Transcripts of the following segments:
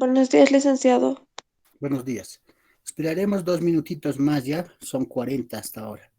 Buenos días, licenciado. Buenos días. Esperaremos 2 minutitos más ya, son 40 hasta ahora.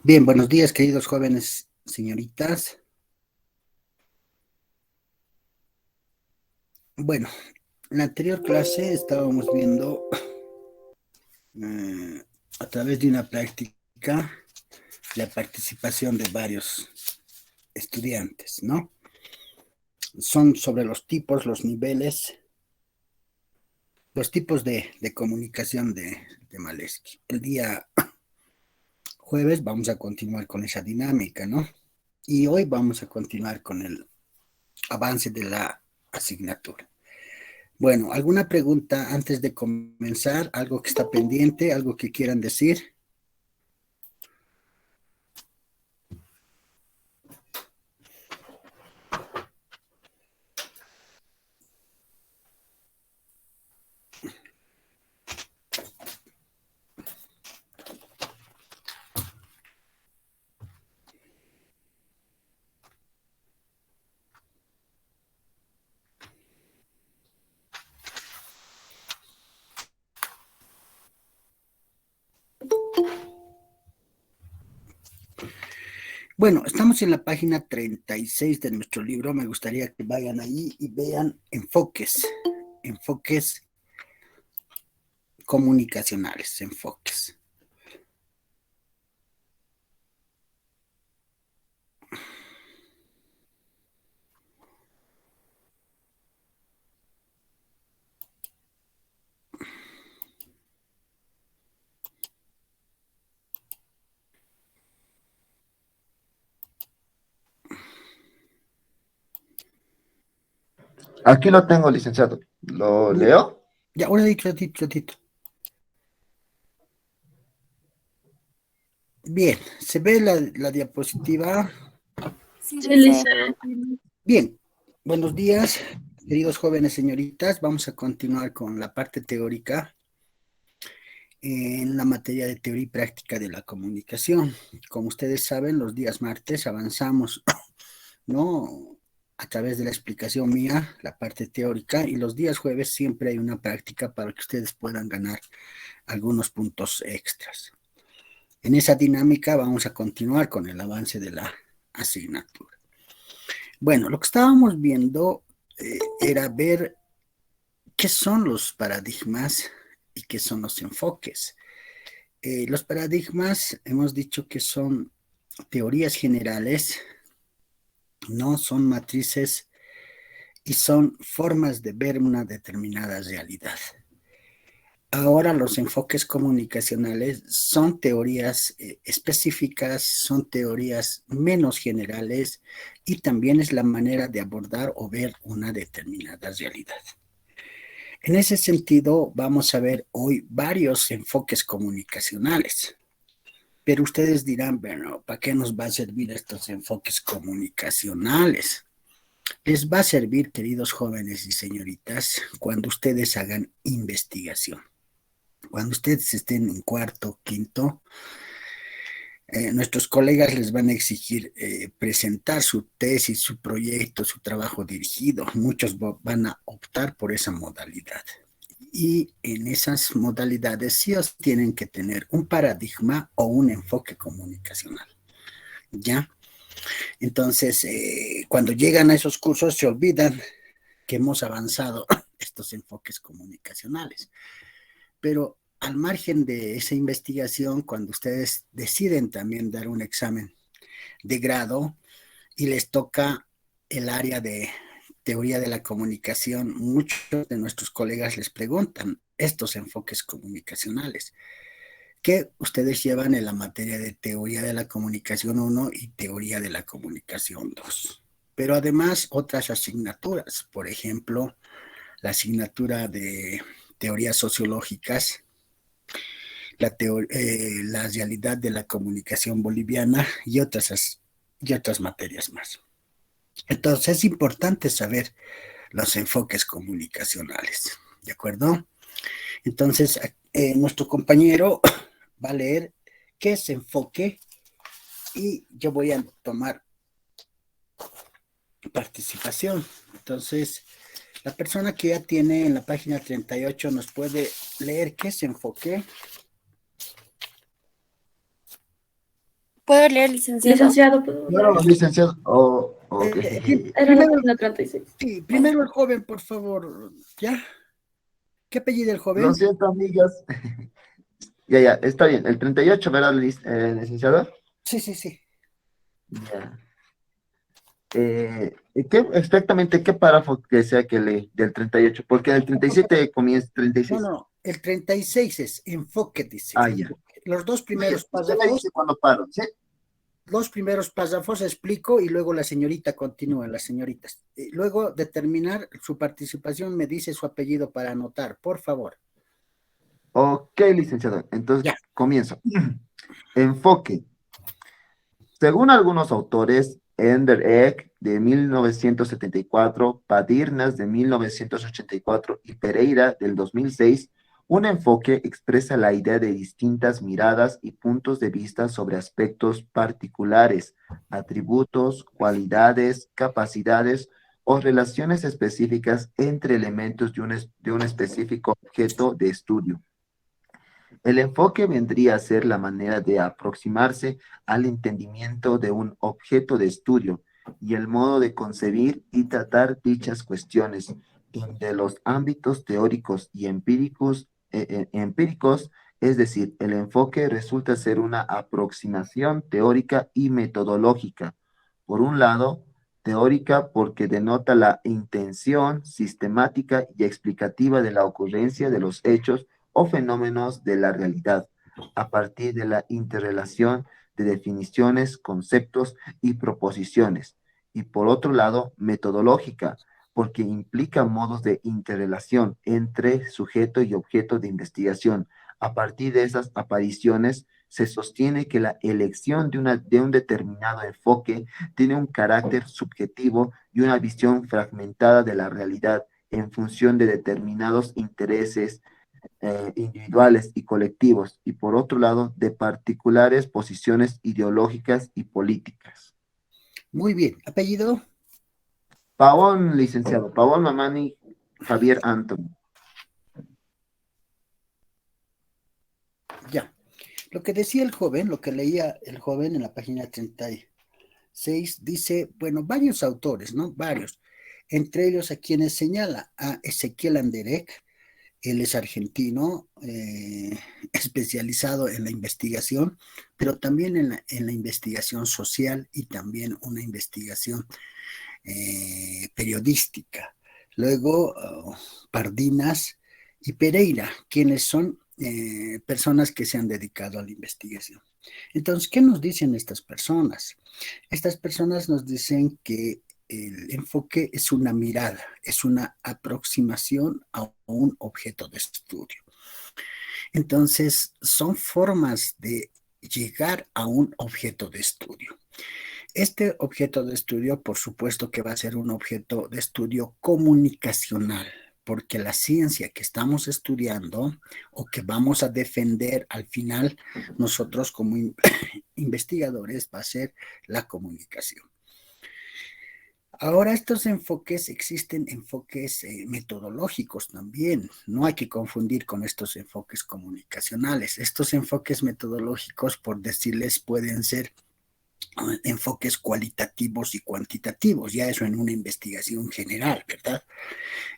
Bien, buenos días, queridos jóvenes, señoritas. Bueno, en la anterior clase estábamos viendo eh, a través de una práctica la participación de varios estudiantes, ¿no? Son sobre los tipos, los niveles, los tipos de comunicación de Malesky. El día jueves vamos a continuar con esa dinámica, ¿no? Y hoy vamos a continuar con el avance de la asignatura. Bueno, ¿alguna pregunta antes de comenzar? ¿Algo que está pendiente? ¿Algo que quieran decir? Bueno, estamos en la página 36 de nuestro libro. Me gustaría que vayan ahí y vean enfoques, enfoques comunicacionales, enfoques. Aquí lo tengo, licenciado. ¿Lo Bien, leo? ya, ahora dicho, ratito. Bien, ¿se ve la diapositiva? Sí, Sí, dice. licenciado. Bien, buenos días, queridos jóvenes señoritas. Vamos a continuar con la parte teórica en la materia de teoría y práctica de la comunicación. Como ustedes saben, los días martes avanzamos, ¿no? A través de la explicación mía, la parte teórica, y los días jueves siempre hay una práctica para que ustedes puedan ganar algunos puntos extras. En esa dinámica vamos a continuar con el avance de la asignatura. Bueno, lo que estábamos viendo era ver qué son los paradigmas y qué son los enfoques. Los paradigmas hemos dicho que son teorías generales, no son matrices y son formas de ver una determinada realidad. Ahora los enfoques comunicacionales son teorías específicas, son teorías menos generales y también es la manera de abordar o ver una determinada realidad. En ese sentido, vamos a ver hoy varios enfoques comunicacionales. Pero ustedes dirán, bueno, ¿para qué nos va a servir estos enfoques comunicacionales? Les va a servir, queridos jóvenes y señoritas, cuando ustedes hagan investigación. Cuando ustedes estén en cuarto, quinto, nuestros colegas les van a exigir presentar su tesis, su proyecto, su trabajo dirigido. Muchos van a optar por esa modalidad. y en esas modalidades sí os tienen que tener un paradigma o un enfoque comunicacional, ¿ya? Entonces, cuando llegan a esos cursos se olvidan que hemos avanzado estos enfoques comunicacionales. Pero al margen de esa investigación, cuando ustedes deciden también dar un examen de grado y les toca el área de teoría de la comunicación, muchos de nuestros colegas les preguntan estos enfoques comunicacionales que ustedes llevan en la materia de teoría de la comunicación 1 y teoría de la comunicación 2. Pero además otras asignaturas, por ejemplo, la asignatura de teorías sociológicas, la realidad de la comunicación boliviana y otras materias más. Entonces es importante saber los enfoques comunicacionales, ¿de acuerdo? Entonces, nuestro compañero va a leer qué es enfoque y yo voy a tomar participación. Entonces, la persona que ya tiene en la página 38 nos puede leer qué es enfoque. ¿Puedo leer, licenciado? Licenciado, ¿puedo Claro, leer? licenciado. Oh, ok. Era la Primero, página 36. sí, primero el joven, por favor. ¿Ya? ¿Qué apellido el Lo joven? siento, amigas. Ya, está bien. El 38, ¿verdad, licenciado? Sí, sí, sí. Ya. Exactamente qué párrafo que sea que lee del 38? Porque en el 37 comienza No, 36. no, el 36 es enfoque, dice. Ah, ya. Enfoque. Los dos primeros Usted me párrafos, dice cuando paro, ¿sí? explico y luego la señorita continúa, las señoritas. Luego de terminar su participación me dice su apellido para anotar, por favor. Ok, licenciado. Entonces, Ya. comienzo. Enfoque. Según algunos autores, Ender Eck de 1974, Padirnas de 1984 y Pereira del 2006, un enfoque expresa la idea de distintas miradas y puntos de vista sobre aspectos particulares, atributos, cualidades, capacidades o relaciones específicas entre elementos de un específico objeto de estudio. El enfoque vendría a ser la manera de aproximarse al entendimiento de un objeto de estudio y el modo de concebir y tratar dichas cuestiones, donde los ámbitos teóricos y empíricos, es decir, el enfoque resulta ser una aproximación teórica y metodológica. Por un lado, teórica porque denota la intención sistemática y explicativa de la ocurrencia de los hechos o fenómenos de la realidad, a partir de la interrelación de definiciones, conceptos y proposiciones. Y por otro lado, metodológica, porque implica modos de interrelación entre sujeto y objeto de investigación. A partir de esas apariciones, se sostiene que la elección de un determinado enfoque tiene un carácter subjetivo y una visión fragmentada de la realidad en función de determinados intereses, individuales y colectivos, y por otro lado, de particulares posiciones ideológicas y políticas. Muy bien. ¿Apellido? Pavón, licenciado, Pavón Mamani Javier Anton. Ya. Lo que decía el joven, lo que leía el joven en la página 36, dice, bueno, varios autores, ¿no? Varios. Entre ellos a quienes señala a Ezequiel Anderek. Él es argentino, especializado en la investigación, pero también en la investigación social y también una investigación periodística. Luego, Pardinas y Pereira, quienes son personas que se han dedicado a la investigación. Entonces, ¿qué nos dicen estas personas? Estas personas nos dicen que el enfoque es una mirada, es una aproximación a un objeto de estudio. Entonces, son formas de llegar a un objeto de estudio. Este objeto de estudio, por supuesto que va a ser un objeto de estudio comunicacional, porque la ciencia que estamos estudiando o que vamos a defender al final nosotros como investigadores va a ser la comunicación. Ahora, estos enfoques, existen enfoques metodológicos también. No hay que confundir con estos enfoques comunicacionales. Estos enfoques metodológicos, por decirles, pueden ser enfoques cualitativos y cuantitativos, ya eso en una investigación general, ¿verdad?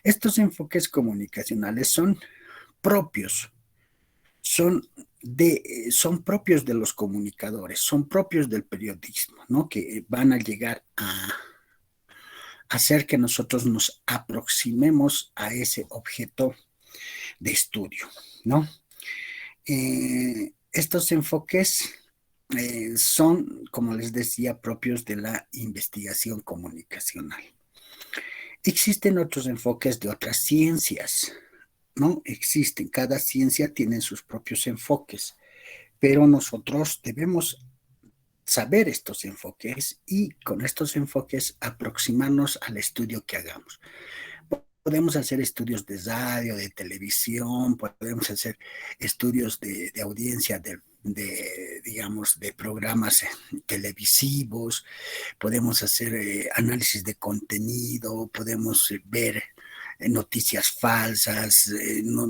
Estos enfoques comunicacionales son propios, son son propios de los comunicadores, son propios del periodismo, ¿no? Que van a llegar a hacer que nosotros nos aproximemos a ese objeto de estudio, ¿no? Estos enfoques son, como les decía, propios de la investigación comunicacional. Existen otros enfoques de otras ciencias, ¿no? Existen, cada ciencia tiene sus propios enfoques, pero nosotros debemos saber estos enfoques y con estos enfoques aproximarnos al estudio que hagamos. Podemos hacer estudios de radio, de televisión, podemos hacer estudios de audiencia, digamos, de programas televisivos, podemos hacer análisis de contenido, podemos ver noticias falsas, no,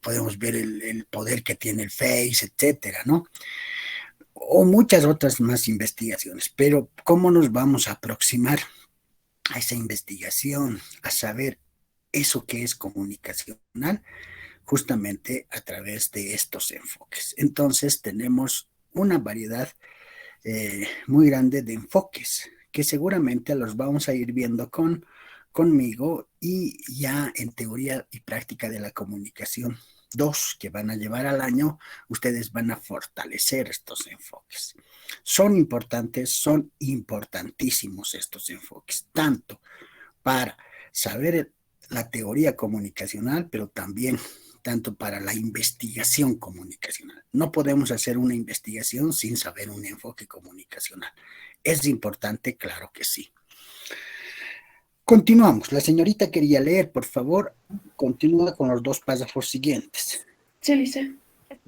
podemos ver el poder que tiene el Face, etcétera, ¿no? O muchas otras más investigaciones, pero ¿cómo nos vamos a aproximar a esa investigación, a saber eso que es comunicacional? Justamente a través de estos enfoques. Entonces tenemos una variedad muy grande de enfoques que seguramente los vamos a ir viendo conmigo y ya en teoría y práctica de la comunicación 2 que van a llevar al año, ustedes van a fortalecer estos enfoques. Son importantes, son importantísimos estos enfoques, tanto para saber la teoría comunicacional, pero también tanto para la investigación comunicacional. No podemos hacer una investigación sin saber un enfoque comunicacional. ¿Es importante? Claro que sí. Continuamos. La señorita quería leer, por favor, continúa con los 2 párrafos siguientes. Sí, dice.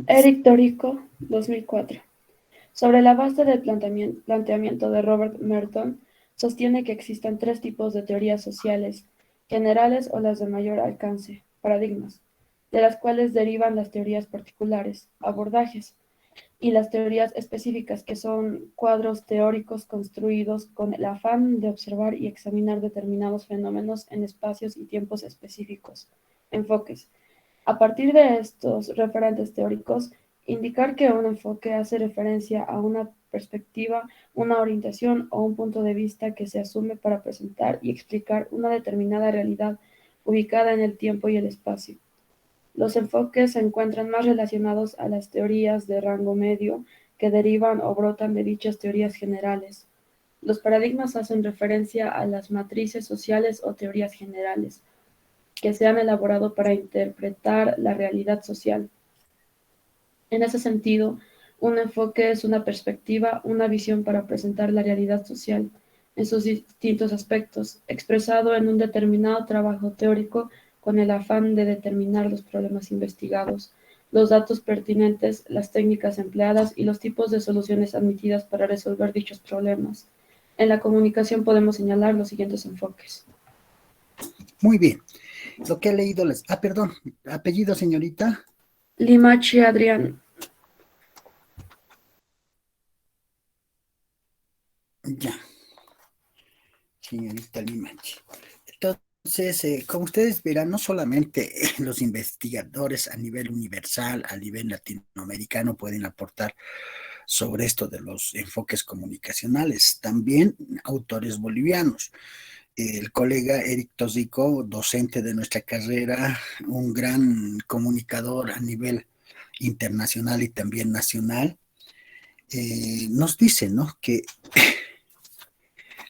Eric Torico, 2004. Sobre la base del planteamiento de Robert Merton, sostiene que existen 3 tipos de teorías sociales, generales o las de mayor alcance, paradigmas, de las cuales derivan las teorías particulares, abordajes, y las teorías específicas, que son cuadros teóricos construidos con el afán de observar y examinar determinados fenómenos en espacios y tiempos específicos, enfoques. A partir de estos referentes teóricos, indicar que un enfoque hace referencia a una perspectiva, una orientación o un punto de vista que se asume para presentar y explicar una determinada realidad ubicada en el tiempo y el espacio. Los enfoques se encuentran más relacionados a las teorías de rango medio que derivan o brotan de dichas teorías generales. Los paradigmas hacen referencia a las matrices sociales o teorías generales que se han elaborado para interpretar la realidad social. En ese sentido, un enfoque es una perspectiva, una visión para presentar la realidad social en sus distintos aspectos, expresado en un determinado trabajo teórico con el afán de determinar los problemas investigados, los datos pertinentes, las técnicas empleadas y los tipos de soluciones admitidas para resolver dichos problemas. En la comunicación podemos señalar los siguientes enfoques. Muy bien. Lo que he leído les... perdón. ¿Apellido, señorita? Limachi Adrián. Ya. Señorita Limachi. Entonces, como ustedes verán, no solamente los investigadores a nivel universal, a nivel latinoamericano pueden aportar sobre esto de los enfoques comunicacionales, también autores bolivianos. El colega Eric Tosico, docente de nuestra carrera, un gran comunicador a nivel internacional y también nacional, nos dice, ¿no?, que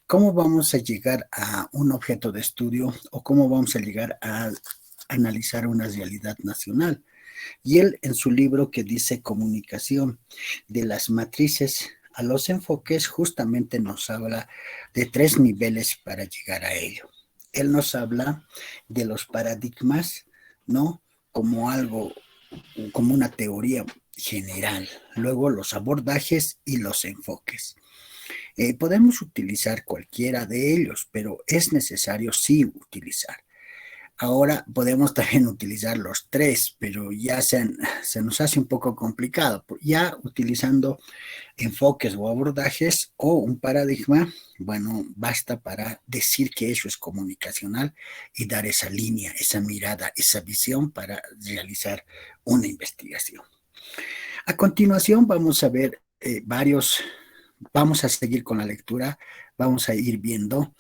cómo vamos a llegar a un objeto de estudio o cómo vamos a llegar a analizar una realidad nacional. Y él en su libro que dice Comunicación de las matrices a los enfoques, justamente nos habla de 3 niveles para llegar a ello. Él nos habla de los paradigmas, ¿no?, como algo, como una teoría general. Luego los abordajes y los enfoques. Podemos utilizar cualquiera de ellos, pero es necesario sí utilizar. Ahora podemos también utilizar los tres, pero ya se nos hace un poco complicado. Ya utilizando enfoques o abordajes o un paradigma, bueno, basta para decir que eso es comunicacional y dar esa línea, esa mirada, esa visión para realizar una investigación. A continuación vamos a ver vamos a seguir con la lectura, vamos a ir viendo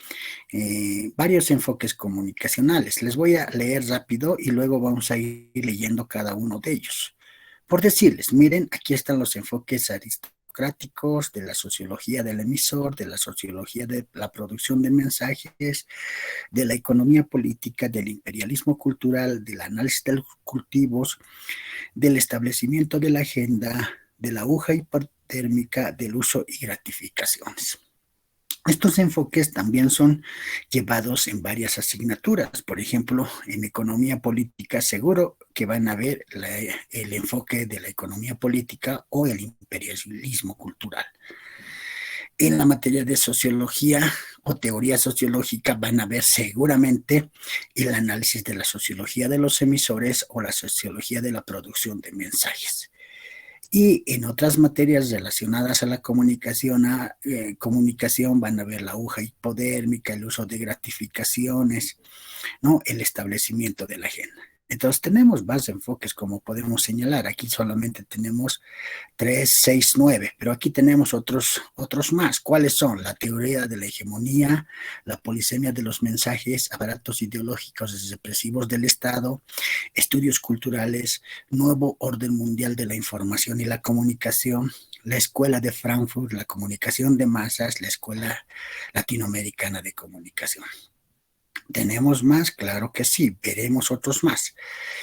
varios enfoques comunicacionales. Les voy a leer rápido y luego vamos a ir leyendo cada uno de ellos. Por decirles, miren, aquí están los enfoques aristocráticos de la sociología del emisor, de la sociología de la producción de mensajes, de la economía política, del imperialismo cultural, del análisis de los cultivos, del establecimiento de la agenda, de la aguja hipotérmica, del uso y gratificaciones. Estos enfoques también son llevados en varias asignaturas. Por ejemplo, en economía política seguro que van a ver el enfoque de la economía política o el imperialismo cultural. En la materia de sociología o teoría sociológica van a ver seguramente el análisis de la sociología de los emisores o la sociología de la producción de mensajes. Y en otras materias relacionadas a la comunicación van a ver la aguja hipodérmica, el uso de gratificaciones, ¿no? El establecimiento de la agenda. Entonces tenemos más enfoques como podemos señalar. Aquí solamente tenemos 3, 6, 9, pero aquí tenemos otros más. ¿Cuáles son? La teoría de la hegemonía, la polisemia de los mensajes, aparatos ideológicos represivos del Estado, estudios culturales, nuevo orden mundial de la información y la comunicación, la escuela de Frankfurt, la comunicación de masas, la escuela latinoamericana de comunicación. ¿Tenemos más? Claro que sí, veremos otros más.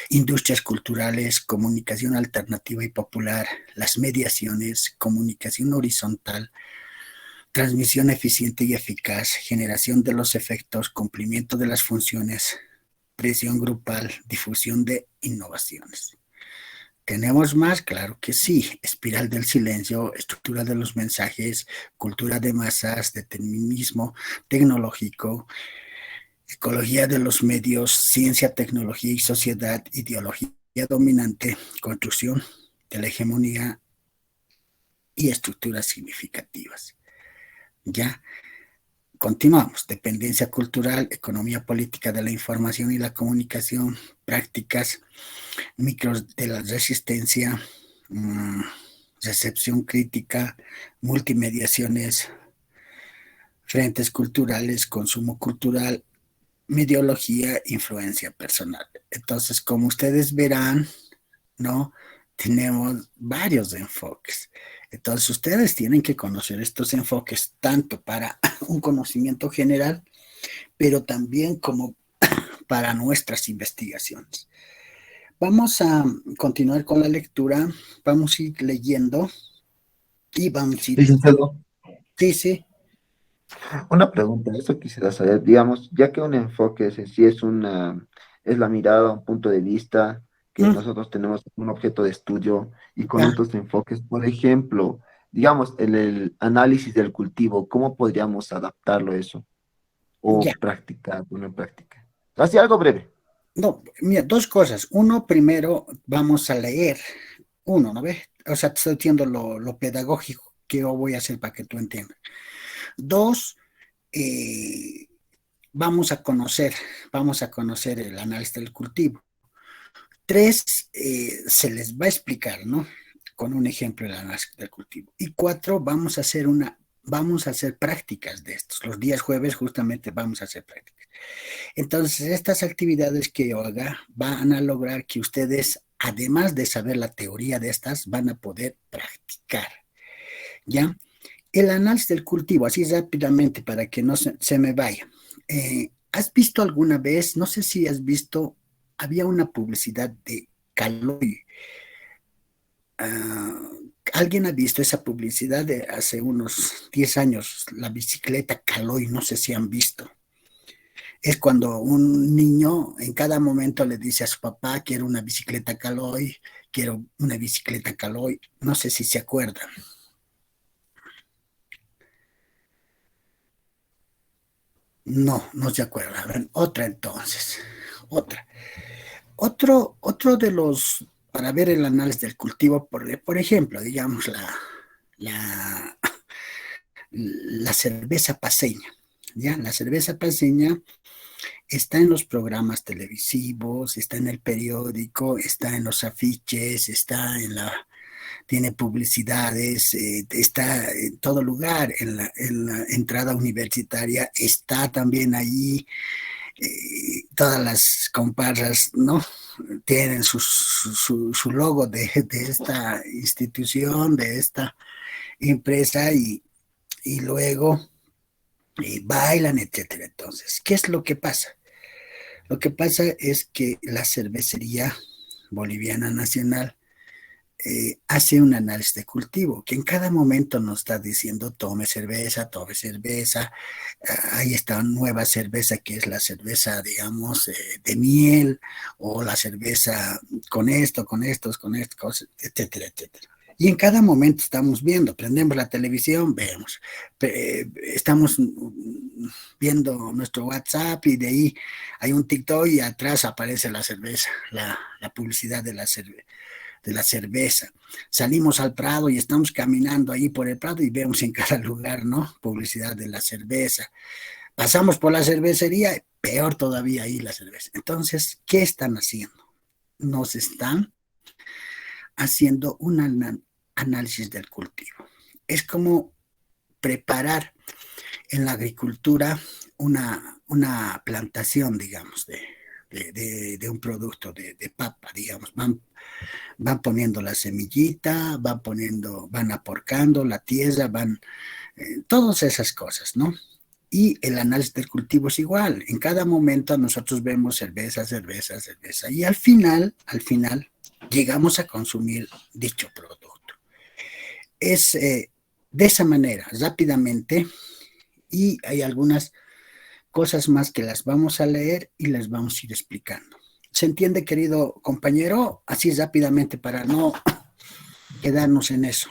Industrias culturales, comunicación alternativa y popular, las mediaciones, comunicación horizontal, transmisión eficiente y eficaz, generación de los efectos, cumplimiento de las funciones, presión grupal, difusión de innovaciones. ¿Tenemos más? Claro que sí. Espiral del silencio, estructura de los mensajes, cultura de masas, determinismo tecnológico, ecología de los medios, ciencia, tecnología y sociedad, ideología dominante, construcción de la hegemonía y estructuras significativas. Ya, continuamos. Dependencia cultural, economía política de la información y la comunicación, prácticas, micros de la resistencia, recepción crítica, multimediaciones, frentes culturales, consumo cultural, mediología, influencia personal. Entonces, como ustedes verán, ¿no? Tenemos varios enfoques. Entonces, ustedes tienen que conocer estos enfoques tanto para un conocimiento general, pero también como para nuestras investigaciones. Vamos a continuar con la lectura, vamos a ir leyendo y vamos a ir... Licenciado, Sí, sí, una pregunta, eso quisiera saber, digamos, ya que un enfoque es en sí es la mirada, un punto de vista que nosotros tenemos un objeto de estudio y con ya, otros enfoques, por ejemplo, digamos, el análisis del cultivo, ¿cómo podríamos adaptarlo a eso ya. o practicar, poner en práctica? Así algo breve. No, mira, dos cosas. Uno, primero vamos a leer. Uno, ¿no ves? O sea, te estoy diciendo lo pedagógico que yo voy a hacer para que tú entiendas. Dos, eh, vamos a conocer el análisis del cultivo. Tres, se les va a explicar, ¿no? Con un ejemplo el análisis del cultivo. Y cuatro, vamos a hacer prácticas de estos. Los días jueves justamente vamos a hacer prácticas. Entonces, estas actividades que yo haga van a lograr que ustedes, además de saber la teoría de estas, van a poder practicar, ¿ya? El análisis del cultivo, así rápidamente para que no se me vaya. ¿Has visto alguna vez, no sé si has visto, había una publicidad de Caloi? Ah, ¿alguien ha visto esa publicidad de hace unos 10 años? La bicicleta Caloi, no sé si han visto. Es cuando un niño en cada momento le dice a su papá, quiero una bicicleta Caloi, quiero una bicicleta Caloi. No sé si se acuerdan. No, no se acuerda. A ver, otra entonces. Otra. Otro de los, para ver el análisis del cultivo, por ejemplo, digamos la, la cerveza paceña. ¿Ya? La cerveza paceña está en los programas televisivos, está en el periódico, está en los afiches, tiene publicidades, está en todo lugar, en la entrada universitaria, está también ahí, todas las comparras, ¿no? Tienen su logo de esta institución, de esta empresa y luego bailan, etcétera. Entonces, ¿qué es lo que pasa? Lo que pasa es que la cervecería boliviana nacional hace un análisis de cultivo, que en cada momento nos está diciendo tome cerveza, ahí está nueva cerveza que es la cerveza, digamos, de miel, o la cerveza con esto, con esto, etcétera, etcétera. Y en cada momento estamos viendo, prendemos la televisión, vemos, estamos viendo nuestro WhatsApp y de ahí hay un TikTok y atrás aparece la cerveza, la publicidad de la cerveza. Salimos al Prado y estamos caminando ahí por el Prado y vemos en cada lugar, ¿no? Publicidad de la cerveza. Pasamos por la cervecería, peor todavía ahí la cerveza. Entonces, ¿qué están haciendo? Nos están haciendo un análisis del cultivo. Es como preparar en la agricultura una plantación, digamos, de un producto de papa, digamos. Van poniendo la semillita, van aporcando la tierra, todas esas cosas, ¿no? Y el análisis del cultivo es igual. En cada momento nosotros vemos cerveza, cerveza, cerveza. Y al final, llegamos a consumir dicho producto. Es de esa manera, rápidamente, y hay algunas cosas más que las vamos a leer y las vamos a ir explicando. ¿Se entiende, querido compañero? Así rápidamente para no quedarnos en eso.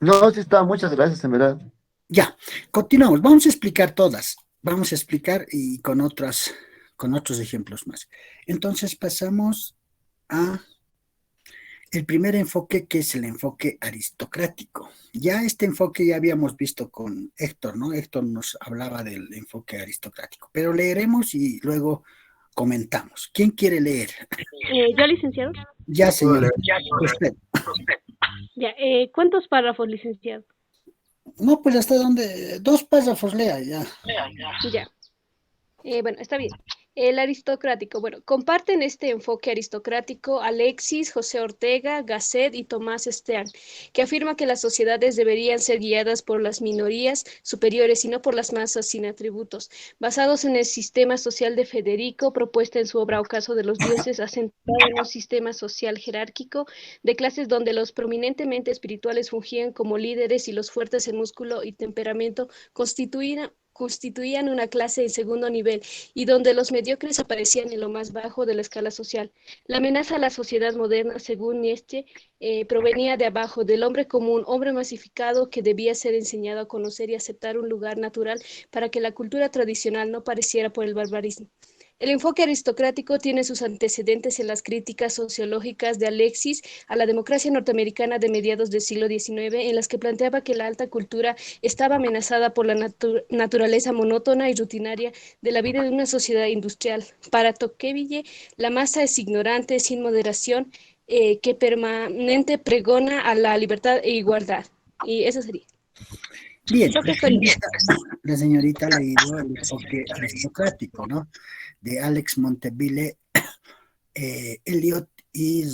No, sí está, muchas gracias, en verdad. Ya, continuamos. Vamos a explicar todas. Vamos a explicar y con otros ejemplos más. Entonces pasamos a el primer enfoque, que es el enfoque aristocrático. Ya este enfoque ya habíamos visto con Héctor, ¿no? Héctor nos hablaba del enfoque aristocrático, pero leeremos y luego comentamos. ¿Quién quiere leer? Yo, licenciado. Ya, señor. Usted. Ya, ¿cuántos párrafos, licenciado? No, pues hasta donde, 2 párrafos lea, ya. Ya. Bueno, está bien. El aristocrático. Bueno, comparten este enfoque aristocrático Alexis, José Ortega, Gasset y Tomás Stean, que afirma que las sociedades deberían ser guiadas por las minorías superiores y no por las masas sin atributos, basados en el sistema social de Federico, propuesta en su obra Ocaso de los Dioses, asentado en un sistema social jerárquico de clases donde los prominentemente espirituales fungían como líderes y los fuertes en músculo y temperamento constituían una clase en segundo nivel y donde los mediocres aparecían en lo más bajo de la escala social. La amenaza a la sociedad moderna, según Nietzsche, provenía de abajo, del hombre común, hombre masificado que debía ser enseñado a conocer y aceptar un lugar natural para que la cultura tradicional no pareciera por el barbarismo. El enfoque aristocrático tiene sus antecedentes en las críticas sociológicas de Alexis a la democracia norteamericana de mediados del siglo XIX, en las que planteaba que la alta cultura estaba amenazada por la naturaleza monótona y rutinaria de la vida de una sociedad industrial. Para Tocqueville, la masa es ignorante, sin moderación, que permanente pregona a la libertad e igualdad. Y eso sería. Bien, Creo que estoy... la señorita ha leído el enfoque aristocrático, ¿no? De Alex Monteville, Eliot y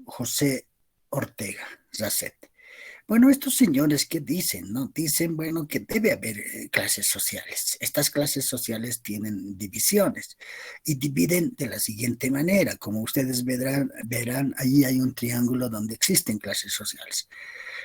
José Ortega Gasset. Bueno, estos señores, ¿qué dicen? ¿No? Dicen, bueno, que debe haber clases sociales. Estas clases sociales tienen divisiones y dividen de la siguiente manera. Como ustedes verán, ahí hay un triángulo donde existen clases sociales.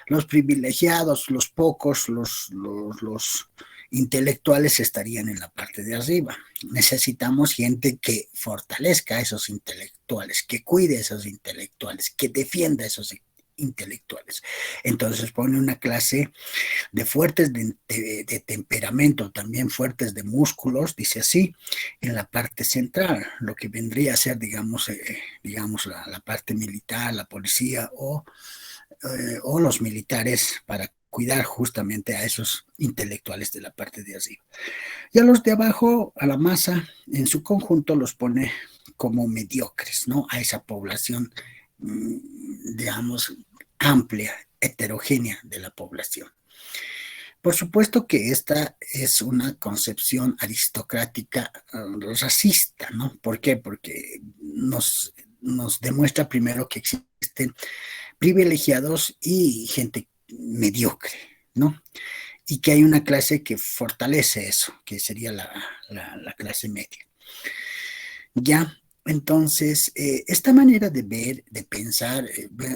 Los privilegiados, los pocos, los intelectuales estarían en la parte de arriba. Necesitamos gente que fortalezca a esos intelectuales, que cuide a esos intelectuales, que defienda a esos intelectuales. Entonces pone una clase de fuertes de temperamento, también fuertes de músculos, dice así, en la parte central, lo que vendría a ser, digamos, la parte militar, la policía o los militares para cuidar justamente a esos intelectuales de la parte de arriba. Y a los de abajo, a la masa, en su conjunto los pone como mediocres, ¿no? A esa población, digamos, amplia, heterogénea de la población. Por supuesto que esta es una concepción aristocrática racista, ¿no? ¿Por qué? Porque nos demuestra primero que existen privilegiados y gente mediocre, ¿no? Y que hay una clase que fortalece eso, que sería la clase media. Ya, entonces, esta manera de ver, de pensar,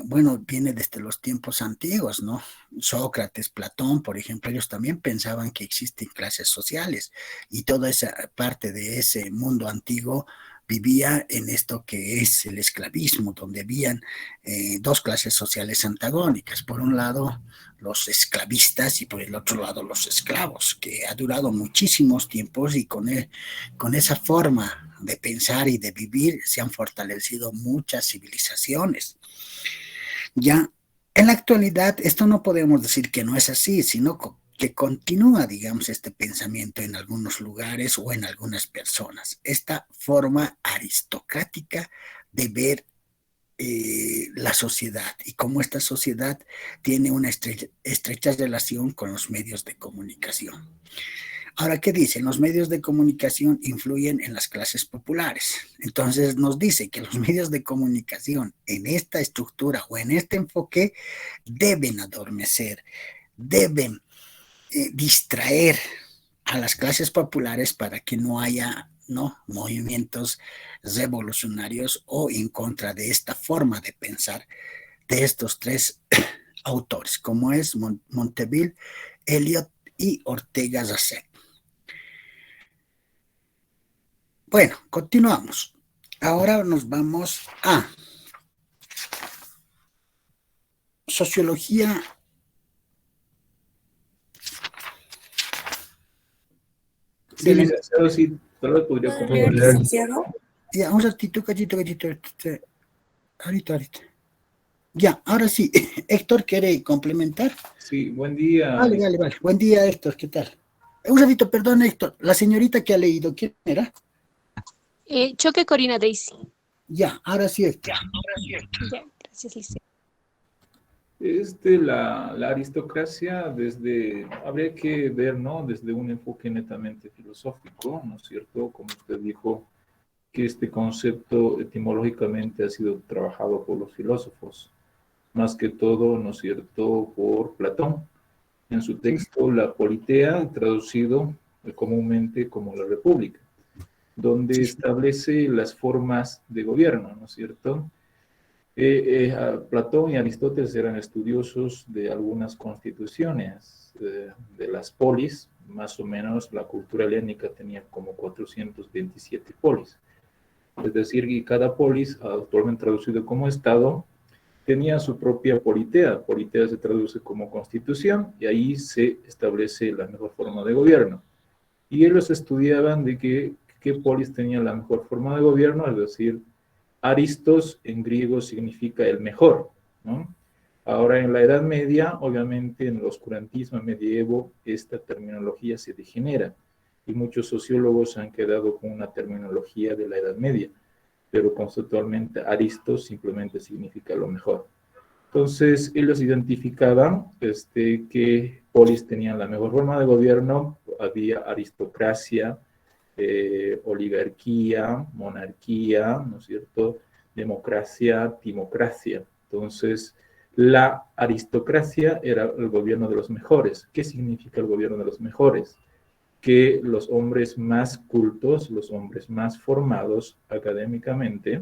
bueno, viene desde los tiempos antiguos, ¿no? Sócrates, Platón, por ejemplo, ellos también pensaban que existen clases sociales y toda esa parte de ese mundo antiguo vivía en esto que es el esclavismo, donde habían dos clases sociales antagónicas. Por un lado, los esclavistas y por el otro lado, los esclavos, que ha durado muchísimos tiempos y con esa forma de pensar y de vivir se han fortalecido muchas civilizaciones. Ya en la actualidad esto no podemos decir que no es así, sino que continúa, digamos, este pensamiento en algunos lugares o en algunas personas. Esta forma aristocrática de ver la sociedad y cómo esta sociedad tiene una estrecha relación con los medios de comunicación. Ahora, ¿qué dicen? Los medios de comunicación influyen en las clases populares. Entonces nos dice que los medios de comunicación en esta estructura o en este enfoque deben adormecer, deben distraer a las clases populares para que no haya movimientos revolucionarios o en contra de esta forma de pensar de estos tres autores, como es Monteville, Eliot y Ortega Gasset. Bueno, continuamos. Ahora nos vamos a sociología. Sí, licenciado, sí, tal vez podría complementar. Ya, un ratito, cachito. Ahorita. Ya, ahora sí. Héctor, ¿quiere complementar? Sí, buen día. Vale. Buen día, Héctor, ¿qué tal? Un ratito, perdón, Héctor. La señorita que ha leído, ¿quién era? Choque Corina Daisy. Ya, ahora sí, Héctor. Ya, gracias, licenciado. La aristocracia habría que ver, ¿no? Desde un enfoque netamente filosófico, ¿no es cierto? Como usted dijo, que este concepto etimológicamente ha sido trabajado por los filósofos, más que todo, ¿no es cierto?, por Platón. En su texto, La Politea, traducido comúnmente como la República, donde establece las formas de gobierno, ¿no es cierto? Platón y Aristóteles eran estudiosos de algunas constituciones de las polis, más o menos la cultura helénica tenía como 427 polis. Es decir, que cada polis, actualmente traducido como estado, tenía su propia politea. Politea se traduce como constitución y ahí se establece la mejor forma de gobierno. Y ellos estudiaban de qué polis tenía la mejor forma de gobierno, es decir, Aristos en griego significa el mejor, ¿no? Ahora en la Edad Media, obviamente en el oscurantismo medievo, esta terminología se degenera y muchos sociólogos han quedado con una terminología de la Edad Media, pero conceptualmente Aristos simplemente significa lo mejor. Entonces ellos identificaban que polis tenían la mejor forma de gobierno, había aristocracia, oligarquía, monarquía, ¿no es cierto?, democracia, timocracia. Entonces, la aristocracia era el gobierno de los mejores. ¿Qué significa el gobierno de los mejores? Que los hombres más cultos, los hombres más formados académicamente,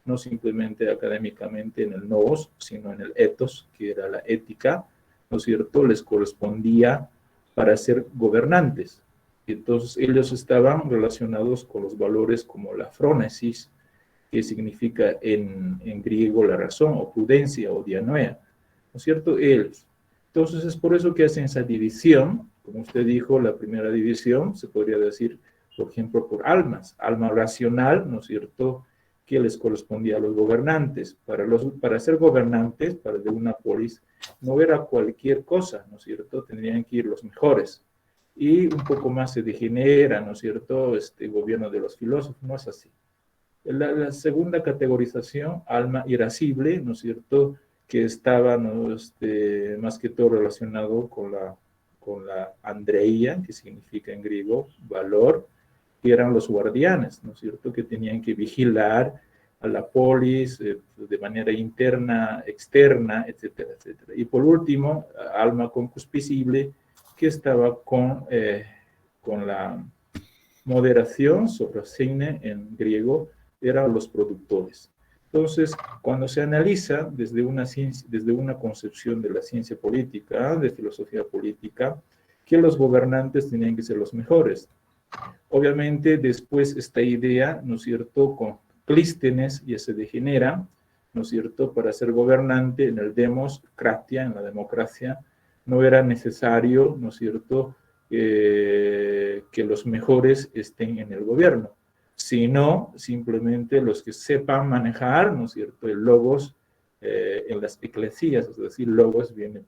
no simplemente académicamente en el nous, sino en el ethos, que era la ética, ¿no es cierto?, les correspondía para ser gobernantes. Entonces ellos estaban relacionados con los valores como la phronesis, que significa en griego la razón, o prudencia, o dianoia. ¿no es cierto? Ellos. Entonces es por eso que hacen esa división, como usted dijo, la primera división se podría decir, por ejemplo, por almas, alma racional, ¿no es cierto?, que les correspondía a los gobernantes. Para ser gobernantes, de una polis, no era cualquier cosa, ¿no es cierto?, tendrían que ir los mejores. Y un poco más se degenera, ¿no es cierto?, este gobierno de los filósofos, no es así. La segunda categorización, alma irascible, ¿no es cierto?, que estaba, ¿no?, más que todo relacionado con la andreia, que significa en griego valor, que eran los guardianes, ¿no es cierto?, que tenían que vigilar a la polis de manera interna, externa, etcétera, etcétera. Y por último, alma concupiscible, que estaba con la moderación, soprasine en griego, eran los productores. Entonces, cuando se analiza desde una concepción de la ciencia política, de filosofía política, que los gobernantes tenían que ser los mejores. Obviamente, después esta idea, ¿no es cierto?, con Clístenes ya se degenera, ¿no es cierto?, para ser gobernante en el demos, kratia, en la democracia, no era necesario, ¿no es cierto?, que los mejores estén en el gobierno, sino simplemente los que sepan manejar, ¿no es cierto?, el logos en las eclesías, es decir, logos viene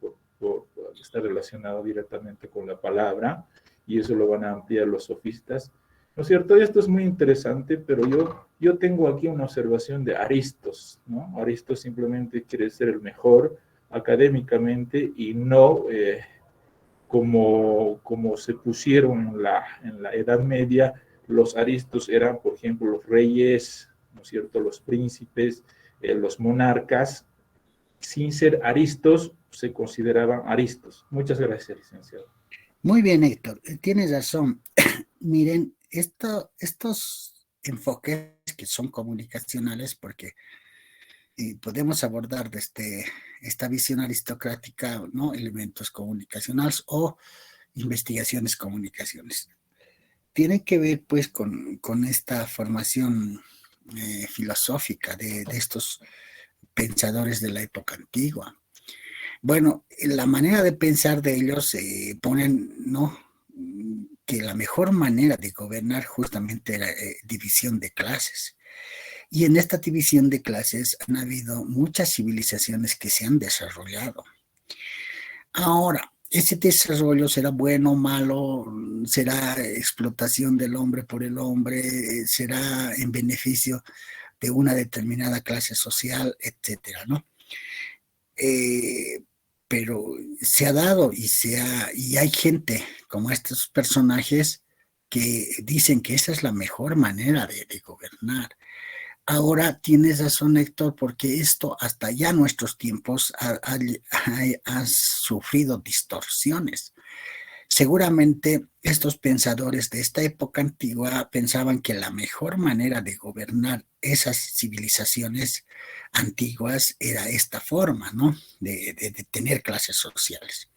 está relacionado directamente con la palabra, y eso lo van a ampliar los sofistas, ¿no es cierto? Y esto es muy interesante, pero yo tengo aquí una observación de Aristos, ¿no? Aristos simplemente quiere ser el mejor académicamente y no como se pusieron en la Edad Media, los aristos eran, por ejemplo, los reyes, ¿no es cierto?, los príncipes, los monarcas, sin ser aristos, se consideraban aristos. Muchas gracias, licenciado. Muy bien, Héctor, tienes razón. Miren, estos enfoques que son comunicacionales, porque podemos abordar desde esta visión aristocrática, ¿no?, elementos comunicacionales o investigaciones comunicaciones. Tiene que ver, pues, con esta formación filosófica de estos pensadores de la época antigua. Bueno, la manera de pensar de ellos ponen, ¿no?, que la mejor manera de gobernar justamente era división de clases. Y en esta división de clases han habido muchas civilizaciones que se han desarrollado. Ahora, ese desarrollo será bueno o malo, será explotación del hombre por el hombre, será en beneficio de una determinada clase social, etcétera, ¿no? Pero se ha dado y hay gente como estos personajes que dicen que esa es la mejor manera de gobernar. Ahora tienes razón, Héctor, porque esto hasta ya nuestros tiempos ha sufrido distorsiones. Seguramente estos pensadores de esta época antigua pensaban que la mejor manera de gobernar esas civilizaciones antiguas era esta forma, ¿no?, de tener clases sociales.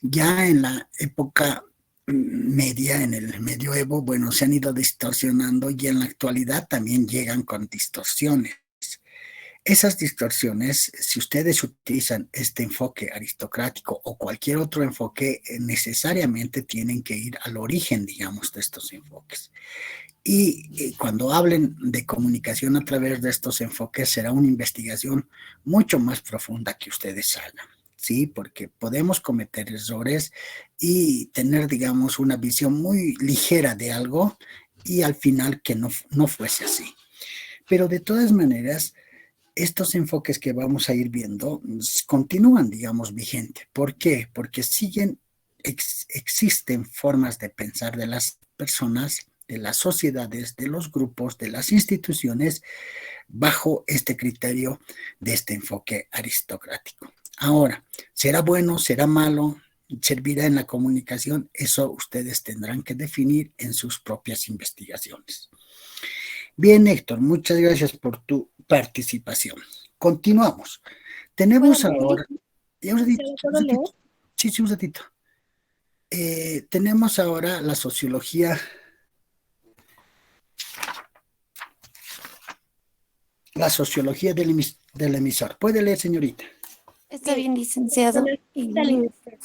Ya en la época media, en el medioevo, bueno, se han ido distorsionando y en la actualidad también llegan con distorsiones. Esas distorsiones, si ustedes utilizan este enfoque aristocrático o cualquier otro enfoque, necesariamente tienen que ir al origen, digamos, de estos enfoques. Y cuando hablen de comunicación a través de estos enfoques, será una investigación mucho más profunda que ustedes hagan, ¿sí? Porque podemos cometer errores y tener, digamos, una visión muy ligera de algo y al final que no fuese así. Pero de todas maneras, estos enfoques que vamos a ir viendo continúan, digamos, vigentes. ¿Por qué? Porque existen formas de pensar de las personas, de las sociedades, de los grupos, de las instituciones, bajo este criterio de este enfoque aristocrático. Ahora, ¿será bueno, será malo? ¿Servirá en la comunicación? Eso ustedes tendrán que definir en sus propias investigaciones. Bien, Héctor, muchas gracias por tu participación. Continuamos. Tenemos ahora... un ratito. Sí, un ratito. Tenemos ahora la sociología del emisor. ¿Puede leer, señorita? Está Bien, bien, licenciado. sociología del En emisor.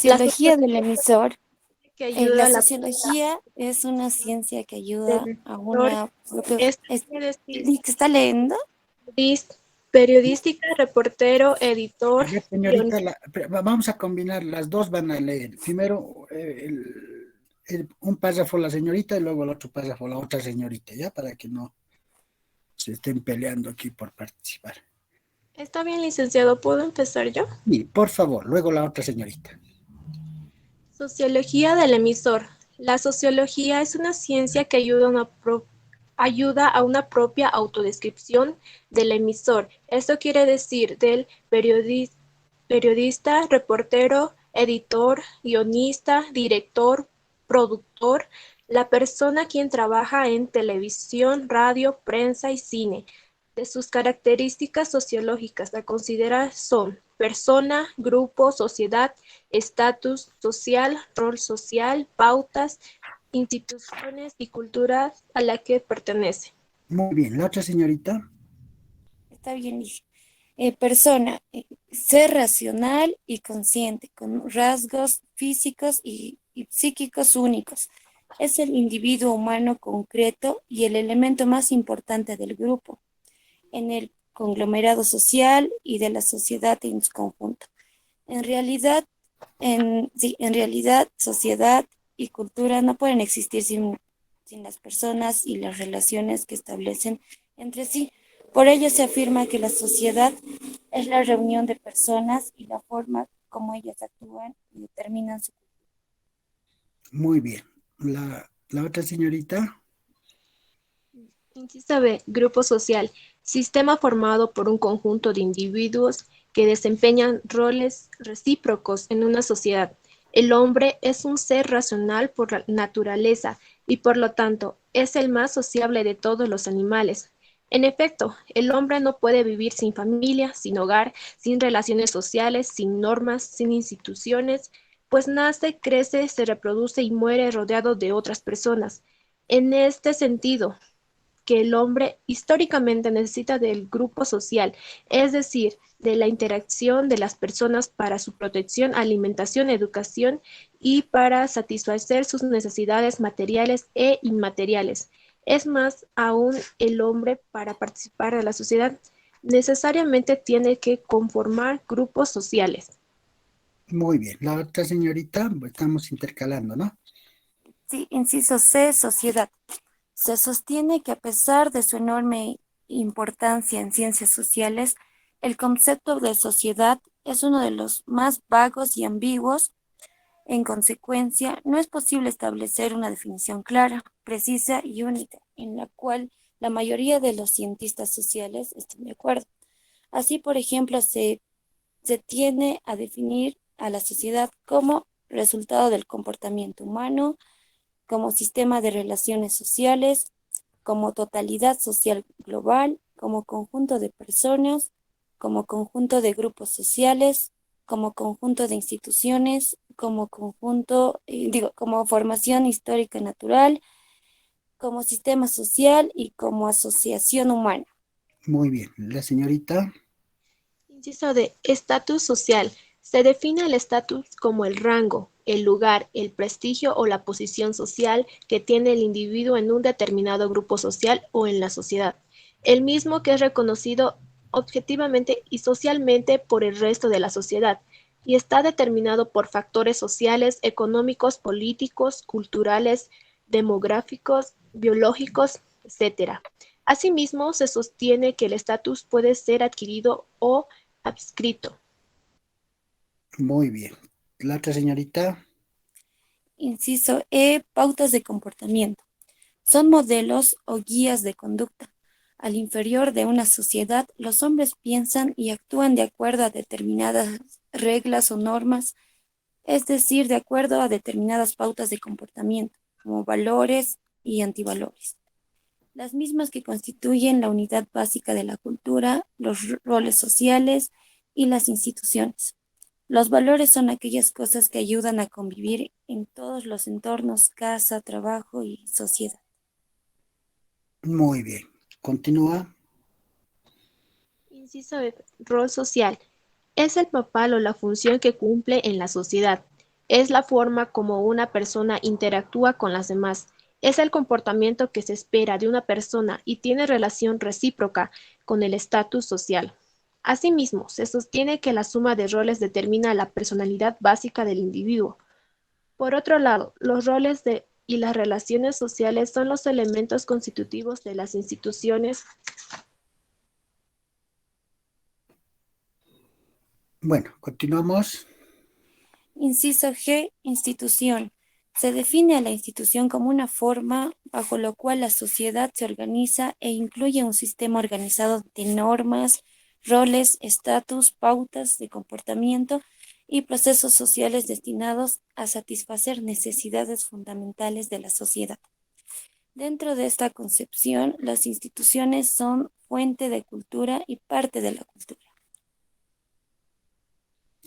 La sociología del sociología emisor. que ayuda La a la sociología es una ciencia que ayuda del a emisor. una propia... Esto quiere decir ¿Que está leyendo? periodística, reportero, A editor, ver, señorita, guionista. vamos a combinar, las dos van a leer. Primero, un párrafo la señorita y luego el otro párrafo la otra señorita, ¿ya? Para que no se estén peleando aquí por participar. Está bien, licenciado, ¿puedo empezar yo? Y por favor, luego la otra señorita. Sociología del emisor. La sociología es una ciencia que ayuda a una propia autodescripción del emisor. Esto quiere decir del periodista, reportero, editor, guionista, director, productor, la persona quien trabaja en televisión, radio, prensa y cine. De sus características sociológicas a considerar son persona, grupo, sociedad, estatus social, rol social, pautas, instituciones y culturas a la que pertenece. Muy bien, la otra señorita. Está bien, dije. Persona, ser racional y consciente, con rasgos físicos y psíquicos únicos. Es el individuo humano concreto y el elemento más importante del grupo, en el conglomerado social y de la sociedad en su conjunto. En realidad, en realidad, sociedad y cultura no pueden existir sin las personas y las relaciones que establecen entre sí. Por ello se afirma que la sociedad es la reunión de personas y la forma como ellas actúan y determinan su... Muy bien. La otra señorita. Inciso B. Grupo social. Sistema formado por un conjunto de individuos que desempeñan roles recíprocos en una sociedad. El hombre es un ser racional por naturaleza y por lo tanto es el más sociable de todos los animales. En efecto, el hombre no puede vivir sin familia, sin hogar, sin relaciones sociales, sin normas, sin instituciones, pues nace, crece, se reproduce y muere rodeado de otras personas. En este sentido, que el hombre históricamente necesita del grupo social, es decir, de la interacción de las personas para su protección, alimentación, educación y para satisfacer sus necesidades materiales e inmateriales. Es más, aún el hombre para participar de la sociedad necesariamente tiene que conformar grupos sociales. Muy bien. La otra señorita, estamos intercalando, ¿no? Sí, inciso C, sociedad. Se sostiene que a pesar de su enorme importancia en ciencias sociales, el concepto de sociedad es uno de los más vagos y ambiguos. En consecuencia, no es posible establecer una definición clara, precisa y única, en la cual la mayoría de los cientistas sociales estén de acuerdo. Así, por ejemplo, se tiende a definir a la sociedad como resultado del comportamiento humano, como sistema de relaciones sociales, como totalidad social global, como conjunto de personas, como conjunto de grupos sociales, como conjunto de instituciones, como conjunto, como formación histórica natural, como sistema social y como asociación humana. Muy bien. La señorita. Inciso de estatus social. Se define el estatus como el rango, el lugar, el prestigio o la posición social que tiene el individuo en un determinado grupo social o en la sociedad. El mismo que es reconocido objetivamente y socialmente por el resto de la sociedad y está determinado por factores sociales, económicos, políticos, culturales, demográficos, biológicos, etc. Asimismo, se sostiene que el estatus puede ser adquirido o adscrito. Muy bien. La otra señorita. Inciso E, pautas de comportamiento. Son modelos o guías de conducta. Al inferior de una sociedad, los hombres piensan y actúan de acuerdo a determinadas reglas o normas, es decir, de acuerdo a determinadas pautas de comportamiento, como valores y antivalores, las mismas que constituyen la unidad básica de la cultura, los roles sociales y las instituciones. Los valores son aquellas cosas que ayudan a convivir en todos los entornos, casa, trabajo y sociedad. Muy bien. Continúa. Inciso F. Rol social. Es el papel o la función que cumple en la sociedad. Es la forma como una persona interactúa con las demás. Es el comportamiento que se espera de una persona y tiene relación recíproca con el estatus social. Asimismo, se sostiene que la suma de roles determina la personalidad básica del individuo. Por otro lado, los roles y las relaciones sociales son los elementos constitutivos de las instituciones. Bueno, continuamos. Inciso G. Institución. Se define a la institución como una forma bajo la cual la sociedad se organiza e incluye un sistema organizado de normas, roles, estatus, pautas de comportamiento y procesos sociales destinados a satisfacer necesidades fundamentales de la sociedad. Dentro de esta concepción, las instituciones son fuente de cultura y parte de la cultura.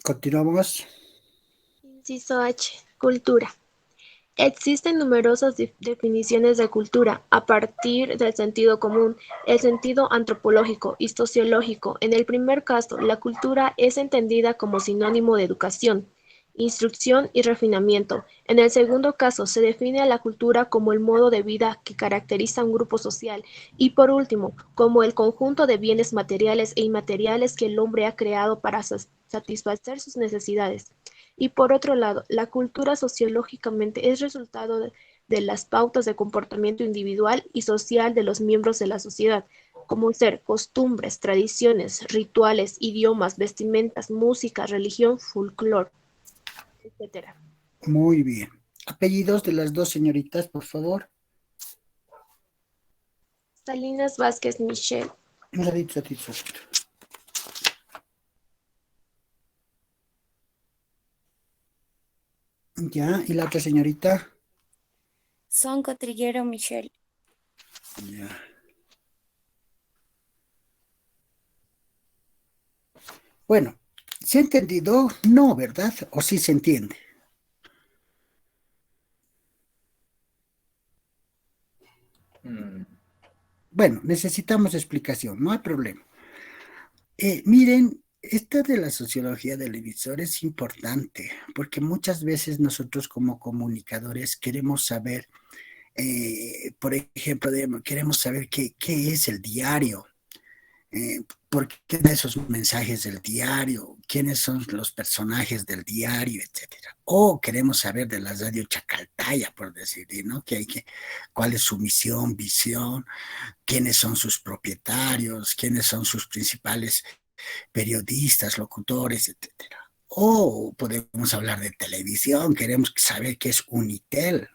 Continuamos. Inciso H. Cultura. Existen numerosas definiciones de cultura a partir del sentido común, el sentido antropológico y sociológico. En el primer caso, la cultura es entendida como sinónimo de educación, instrucción y refinamiento. En el segundo caso, se define a la cultura como el modo de vida que caracteriza a un grupo social y, por último, como el conjunto de bienes materiales e inmateriales que el hombre ha creado para satisfacer sus necesidades. Y por otro lado, la cultura sociológicamente es resultado de las pautas de comportamiento individual y social de los miembros de la sociedad, como ser costumbres, tradiciones, rituales, idiomas, vestimentas, música, religión, folclore, etc. Muy bien. Apellidos de las dos señoritas, por favor. Salinas Vázquez Michelle. Un ratito, un ratito. Ya, ¿y la otra señorita? Sonco Triguero Michelle. Ya. Bueno, ¿se ha entendido? No, ¿verdad? ¿O sí se entiende? Bueno, necesitamos explicación, no hay problema. Miren, esta de la sociología del emisor es importante porque muchas veces nosotros como comunicadores queremos saber, por ejemplo, queremos saber qué es el diario, por qué da esos mensajes del diario, quiénes son los personajes del diario, etcétera. O queremos saber de la radio Chacaltaya, por decir, ¿no? Cuál es su misión, visión, quiénes son sus propietarios, quiénes son sus principales periodistas, locutores, etcétera. O podemos hablar de televisión, queremos saber qué es Unitel.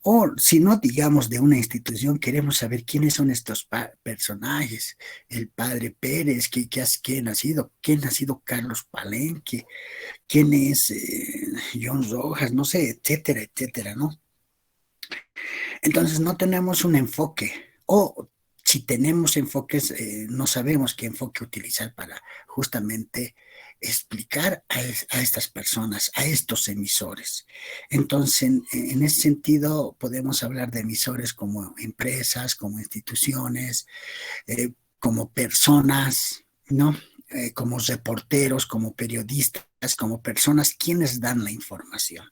O si no, digamos, de una institución, queremos saber quiénes son estos personajes. El padre Pérez, ¿quién ha sido? ¿Quién ha sido Carlos Palenque? ¿Quién es John Rojas? No sé, etcétera, etcétera, ¿no? Entonces no tenemos un enfoque. O si tenemos enfoques, no sabemos qué enfoque utilizar para justamente explicar a estas personas, a estos emisores. Entonces, en ese sentido, podemos hablar de emisores como empresas, como instituciones, como personas, ¿no? Como reporteros, como periodistas, como personas quienes dan la información.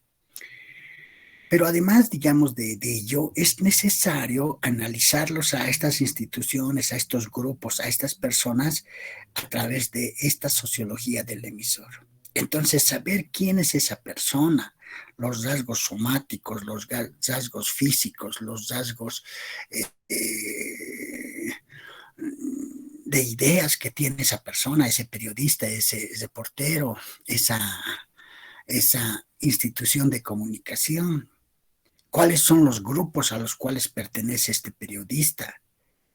Pero además, digamos, de ello, es necesario analizarlos a estas instituciones, a estos grupos, a estas personas a través de esta sociología del emisor. Entonces, saber quién es esa persona, los rasgos somáticos, los rasgos físicos, los rasgos de ideas que tiene esa persona, ese periodista, ese reportero, esa institución de comunicación. ¿Cuáles son los grupos a los cuales pertenece este periodista?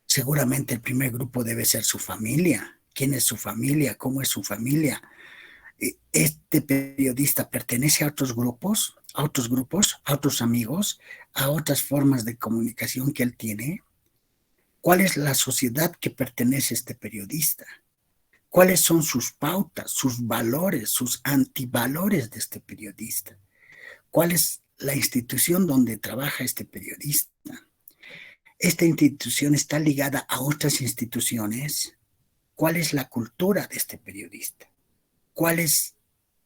Seguramente el primer grupo debe ser su familia. ¿Quién es su familia? ¿Cómo es su familia? ¿Este periodista pertenece a otros grupos, a otros amigos, a otras formas de comunicación que él tiene? ¿Cuál es la sociedad que pertenece a este periodista? ¿Cuáles son sus pautas, sus valores, sus antivalores de este periodista? ¿Cuál es la institución donde trabaja este periodista? ¿Esta institución está ligada a otras instituciones? ¿Cuál es la cultura de este periodista? cuál es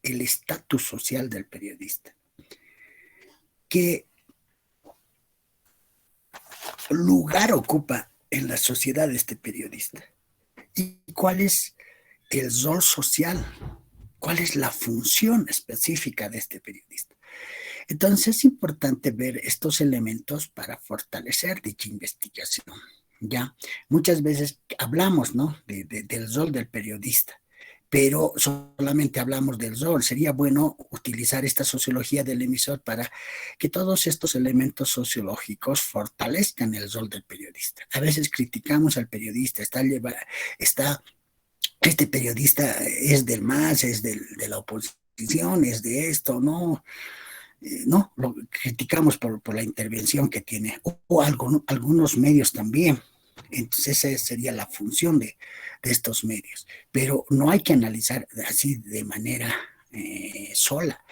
el estatus social del periodista, qué lugar ocupa en la sociedad este periodista y cuál es el rol social, cuál es la función específica de este periodista. Entonces es importante ver estos elementos para fortalecer dicha investigación. Ya, muchas veces hablamos, ¿no?, del rol del periodista, pero solamente hablamos del rol. Sería bueno utilizar esta sociología del emisor para que todos estos elementos sociológicos fortalezcan el rol del periodista. A veces criticamos al periodista, este periodista es del MAS, es de la oposición, es de esto, no. No, lo criticamos por la intervención que tiene, o algunos medios también. Entonces esa sería la función de estos medios, pero no hay que analizar así de manera sola,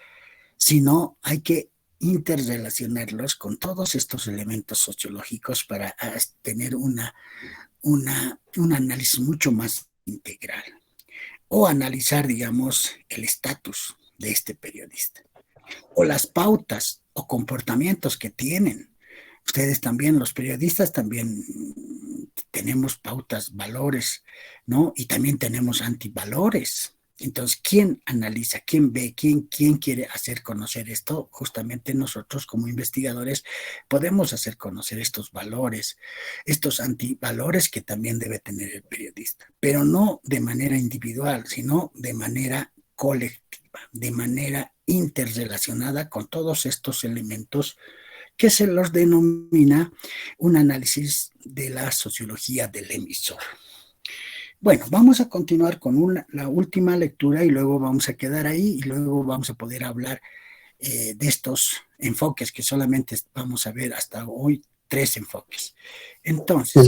sino hay que interrelacionarlos con todos estos elementos sociológicos para tener un análisis mucho más integral, o analizar, digamos, el estatus de este periodista, o las pautas o comportamientos que tienen. Ustedes también, los periodistas también tenemos pautas, valores, ¿no? Y también tenemos antivalores. Entonces, ¿quién analiza, quién ve, quién quiere hacer conocer esto? Justamente nosotros como investigadores podemos hacer conocer estos valores, estos antivalores que también debe tener el periodista, pero no de manera individual, sino de manera colectiva, de manera interrelacionada con todos estos elementos que se los denomina un análisis de la sociología del emisor. Bueno, vamos a continuar con la última lectura y luego vamos a quedar ahí y luego vamos a poder hablar de estos enfoques que solamente vamos a ver hasta hoy 3 enfoques. Entonces,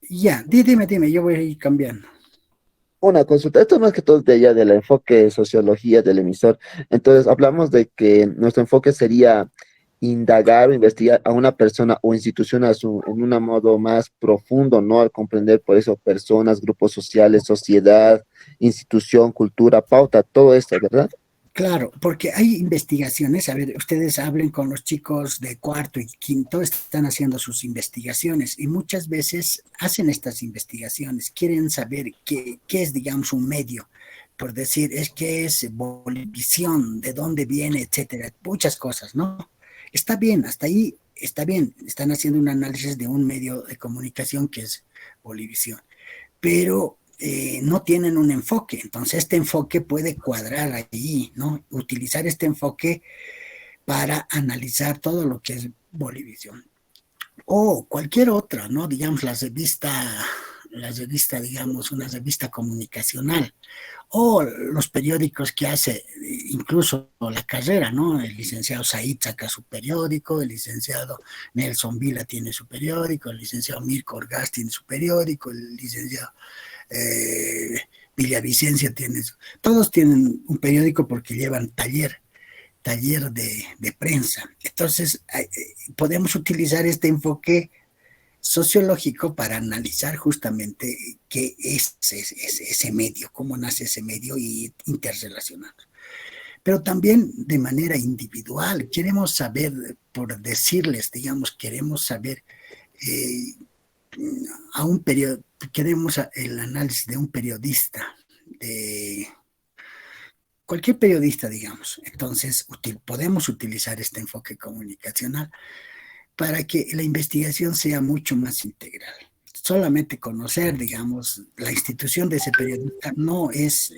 ya, dime, yo voy a ir cambiando. Una consulta, esto más que todo de allá del enfoque de sociología del emisor. Entonces, hablamos de que nuestro enfoque sería indagar o investigar a una persona o institución en un modo más profundo, ¿no? Al comprender por eso personas, grupos sociales, sociedad, institución, cultura, pauta, todo esto, ¿verdad? Claro, porque hay investigaciones, a ver, ustedes hablen con los chicos de cuarto y quinto, están haciendo sus investigaciones y muchas veces hacen estas investigaciones, quieren saber qué es, digamos, un medio, por decir, qué es Bolivisión, de dónde viene, etcétera, muchas cosas, ¿no? Está bien, hasta ahí está bien, están haciendo un análisis de un medio de comunicación que es Bolivisión, pero no tienen un enfoque, entonces este enfoque puede cuadrar ahí, ¿no? Utilizar este enfoque para analizar todo lo que es Bolivisión. O cualquier otra, ¿no? Digamos, la revista, digamos, una revista comunicacional, o los periódicos que hace incluso la carrera, ¿no? El licenciado Said saca su periódico, el licenciado Nelson Vila tiene su periódico, el licenciado Mirko Orgaz tiene su periódico, el licenciado Villavicencia todos tienen un periódico porque llevan taller de prensa. Entonces, podemos utilizar este enfoque sociológico para analizar justamente qué es ese medio, cómo nace ese medio y interrelacionar. Pero también de manera individual, queremos saber, por decirles, digamos, queremos saber queremos el análisis de un periodista, de cualquier periodista, digamos. Entonces, podemos utilizar este enfoque comunicacional para que la investigación sea mucho más integral. Solamente conocer, digamos, la institución de ese periodista no es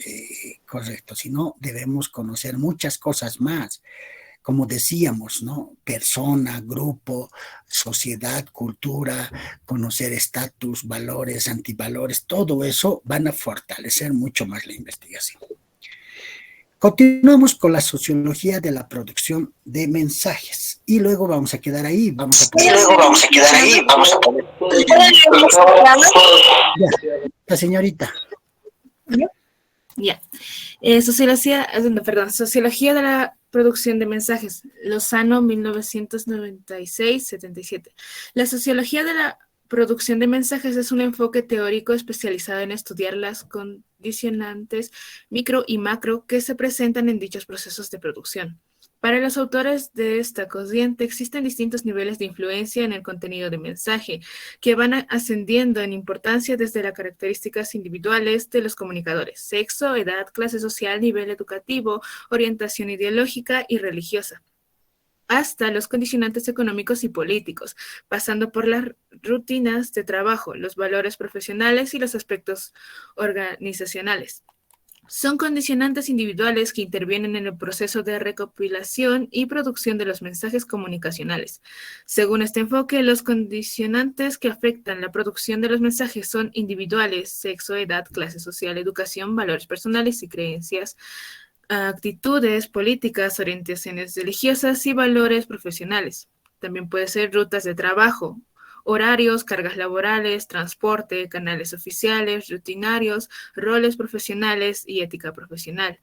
correcto, sino debemos conocer muchas cosas más. Como decíamos, ¿no? Persona, grupo, sociedad, cultura, conocer estatus, valores, antivalores, todo eso van a fortalecer mucho más la investigación. Continuamos con la sociología de la producción de mensajes y luego vamos a quedar ahí, vamos a poder... Ya, la señorita. Ya. Sociología de la producción de mensajes, Lozano, 1996-77. La sociología de la producción de mensajes es un enfoque teórico especializado en estudiar las condicionantes micro y macro que se presentan en dichos procesos de producción. Para los autores de esta corriente existen distintos niveles de influencia en el contenido de mensaje, que van ascendiendo en importancia desde las características individuales de los comunicadores: sexo, edad, clase social, nivel educativo, orientación ideológica y religiosa, hasta los condicionantes económicos y políticos, pasando por las rutinas de trabajo, los valores profesionales y los aspectos organizacionales. Son condicionantes individuales que intervienen en el proceso de recopilación y producción de los mensajes comunicacionales. Según este enfoque, los condicionantes que afectan la producción de los mensajes son individuales: sexo, edad, clase social, educación, valores personales y creencias, actitudes políticas, orientaciones religiosas y valores profesionales. También puede ser rutas de trabajo, horarios, cargas laborales, transporte, canales oficiales, rutinarios, roles profesionales y ética profesional.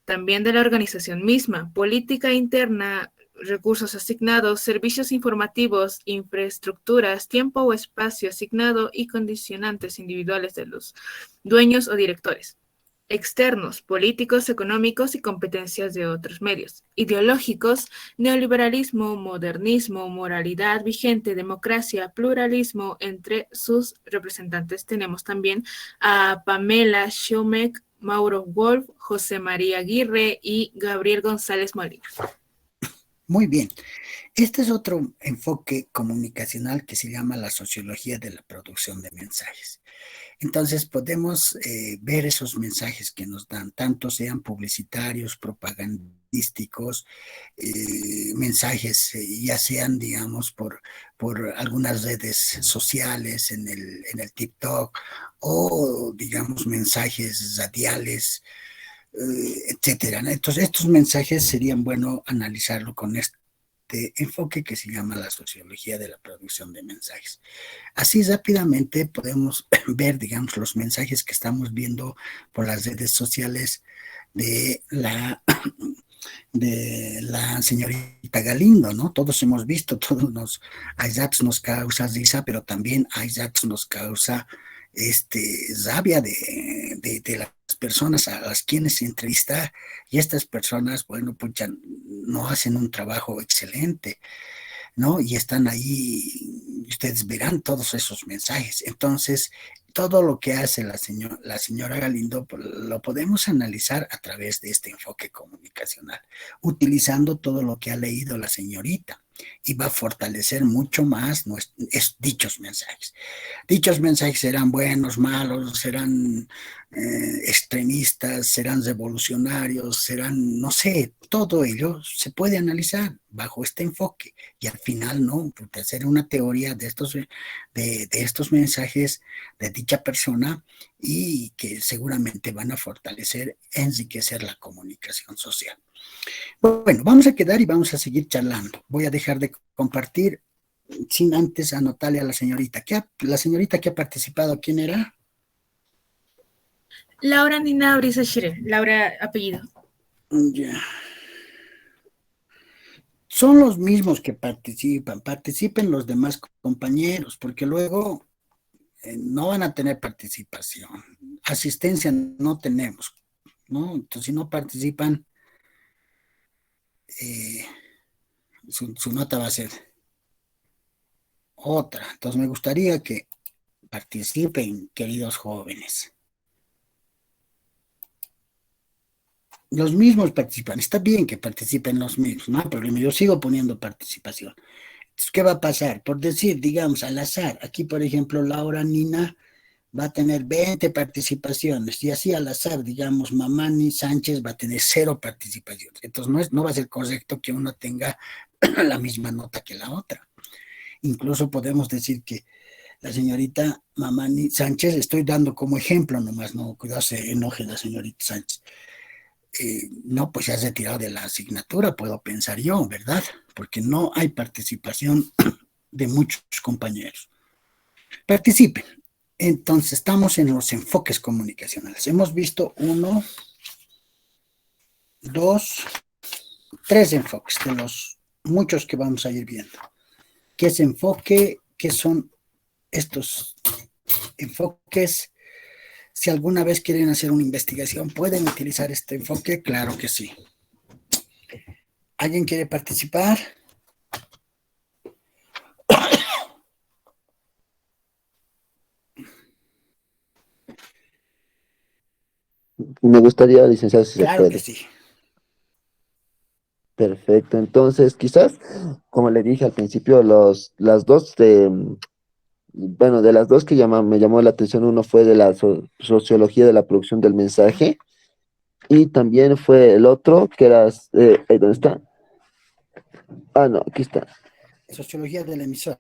También de la organización misma, política interna, recursos asignados, servicios informativos, infraestructuras, tiempo o espacio asignado y condicionantes individuales de los dueños o directores. Externos, políticos, económicos y competencias de otros medios. Ideológicos, neoliberalismo, modernismo, moralidad vigente, democracia, pluralismo. Entre sus representantes tenemos también a Pamela Schaumek, Mauro Wolf, José María Aguirre y Gabriel González Molina. Muy bien. Este es otro enfoque comunicacional que se llama la sociología de la producción de mensajes. Entonces podemos ver esos mensajes que nos dan, tanto sean publicitarios, propagandísticos, mensajes ya sean, digamos, por algunas redes sociales, en el TikTok, o, digamos, mensajes radiales, etcétera, ¿no? Entonces, estos mensajes serían bueno analizarlo con este enfoque que se llama la sociología de la producción de mensajes. Así rápidamente podemos ver, digamos, los mensajes que estamos viendo por las redes sociales de la señorita Galindo, ¿no? Todos hemos visto, a ratos nos causa risa, pero también a ratos nos causa rabia de las personas a las quienes se entrevista, y estas personas, bueno, pues ya no hacen un trabajo excelente, ¿no? Y están ahí, ustedes verán todos esos mensajes. Entonces, todo lo que hace la señora Galindo lo podemos analizar a través de este enfoque comunicacional, utilizando todo lo que ha leído la señorita, y va a fortalecer mucho más dichos mensajes. Dichos mensajes serán buenos, malos, serán extremistas, serán revolucionarios, serán, no sé, todo ello se puede analizar bajo este enfoque, y al final, ¿no?, hacer una teoría de estos mensajes de dicha persona, y que seguramente van a fortalecer, enriquecer la comunicación social. Bueno, vamos a quedar y vamos a seguir charlando. Voy a dejar de compartir sin antes anotarle a la señorita. La señorita que ha participado, ¿quién era? Laura Nina Brisa Schire, Laura apellido. Ya. Son los mismos que participen los demás compañeros, porque luego no van a tener participación. Asistencia no tenemos, ¿no? Entonces, si no participan, su nota va a ser otra. Entonces, me gustaría que participen, queridos jóvenes. Los mismos participan. Está bien que participen los mismos, no hay problema. Yo sigo poniendo participación. Entonces, ¿qué va a pasar? Por decir, digamos, al azar, aquí, por ejemplo, Laura Nina va a tener 20 participaciones, y así al azar, digamos, Mamani Sánchez va a tener 0 participaciones. Entonces, no va a ser correcto que uno tenga la misma nota que la otra. Incluso podemos decir que la señorita Mamani Sánchez, estoy dando como ejemplo nomás, no, cuidado se enoje la señorita Sánchez. No, pues se ha retirado de la asignatura, puedo pensar yo, ¿verdad? Porque no hay participación de muchos compañeros. Participen. Entonces, estamos en los enfoques comunicacionales. Hemos visto 1, 2, 3 enfoques de los muchos que vamos a ir viendo. ¿Qué es enfoque? ¿Qué son estos enfoques. Si alguna vez quieren hacer una investigación, ¿pueden utilizar este enfoque? Claro que sí. ¿Alguien quiere participar? Me gustaría, licenciado, si se Claro que puede. sí. Perfecto. Entonces, quizás, como le dije al principio, las dos bueno, de las dos que me llamó la atención, uno fue de la sociología de la producción del mensaje y también fue el otro que era, ¿dónde está? Ah, no, aquí está. Sociología del emisor.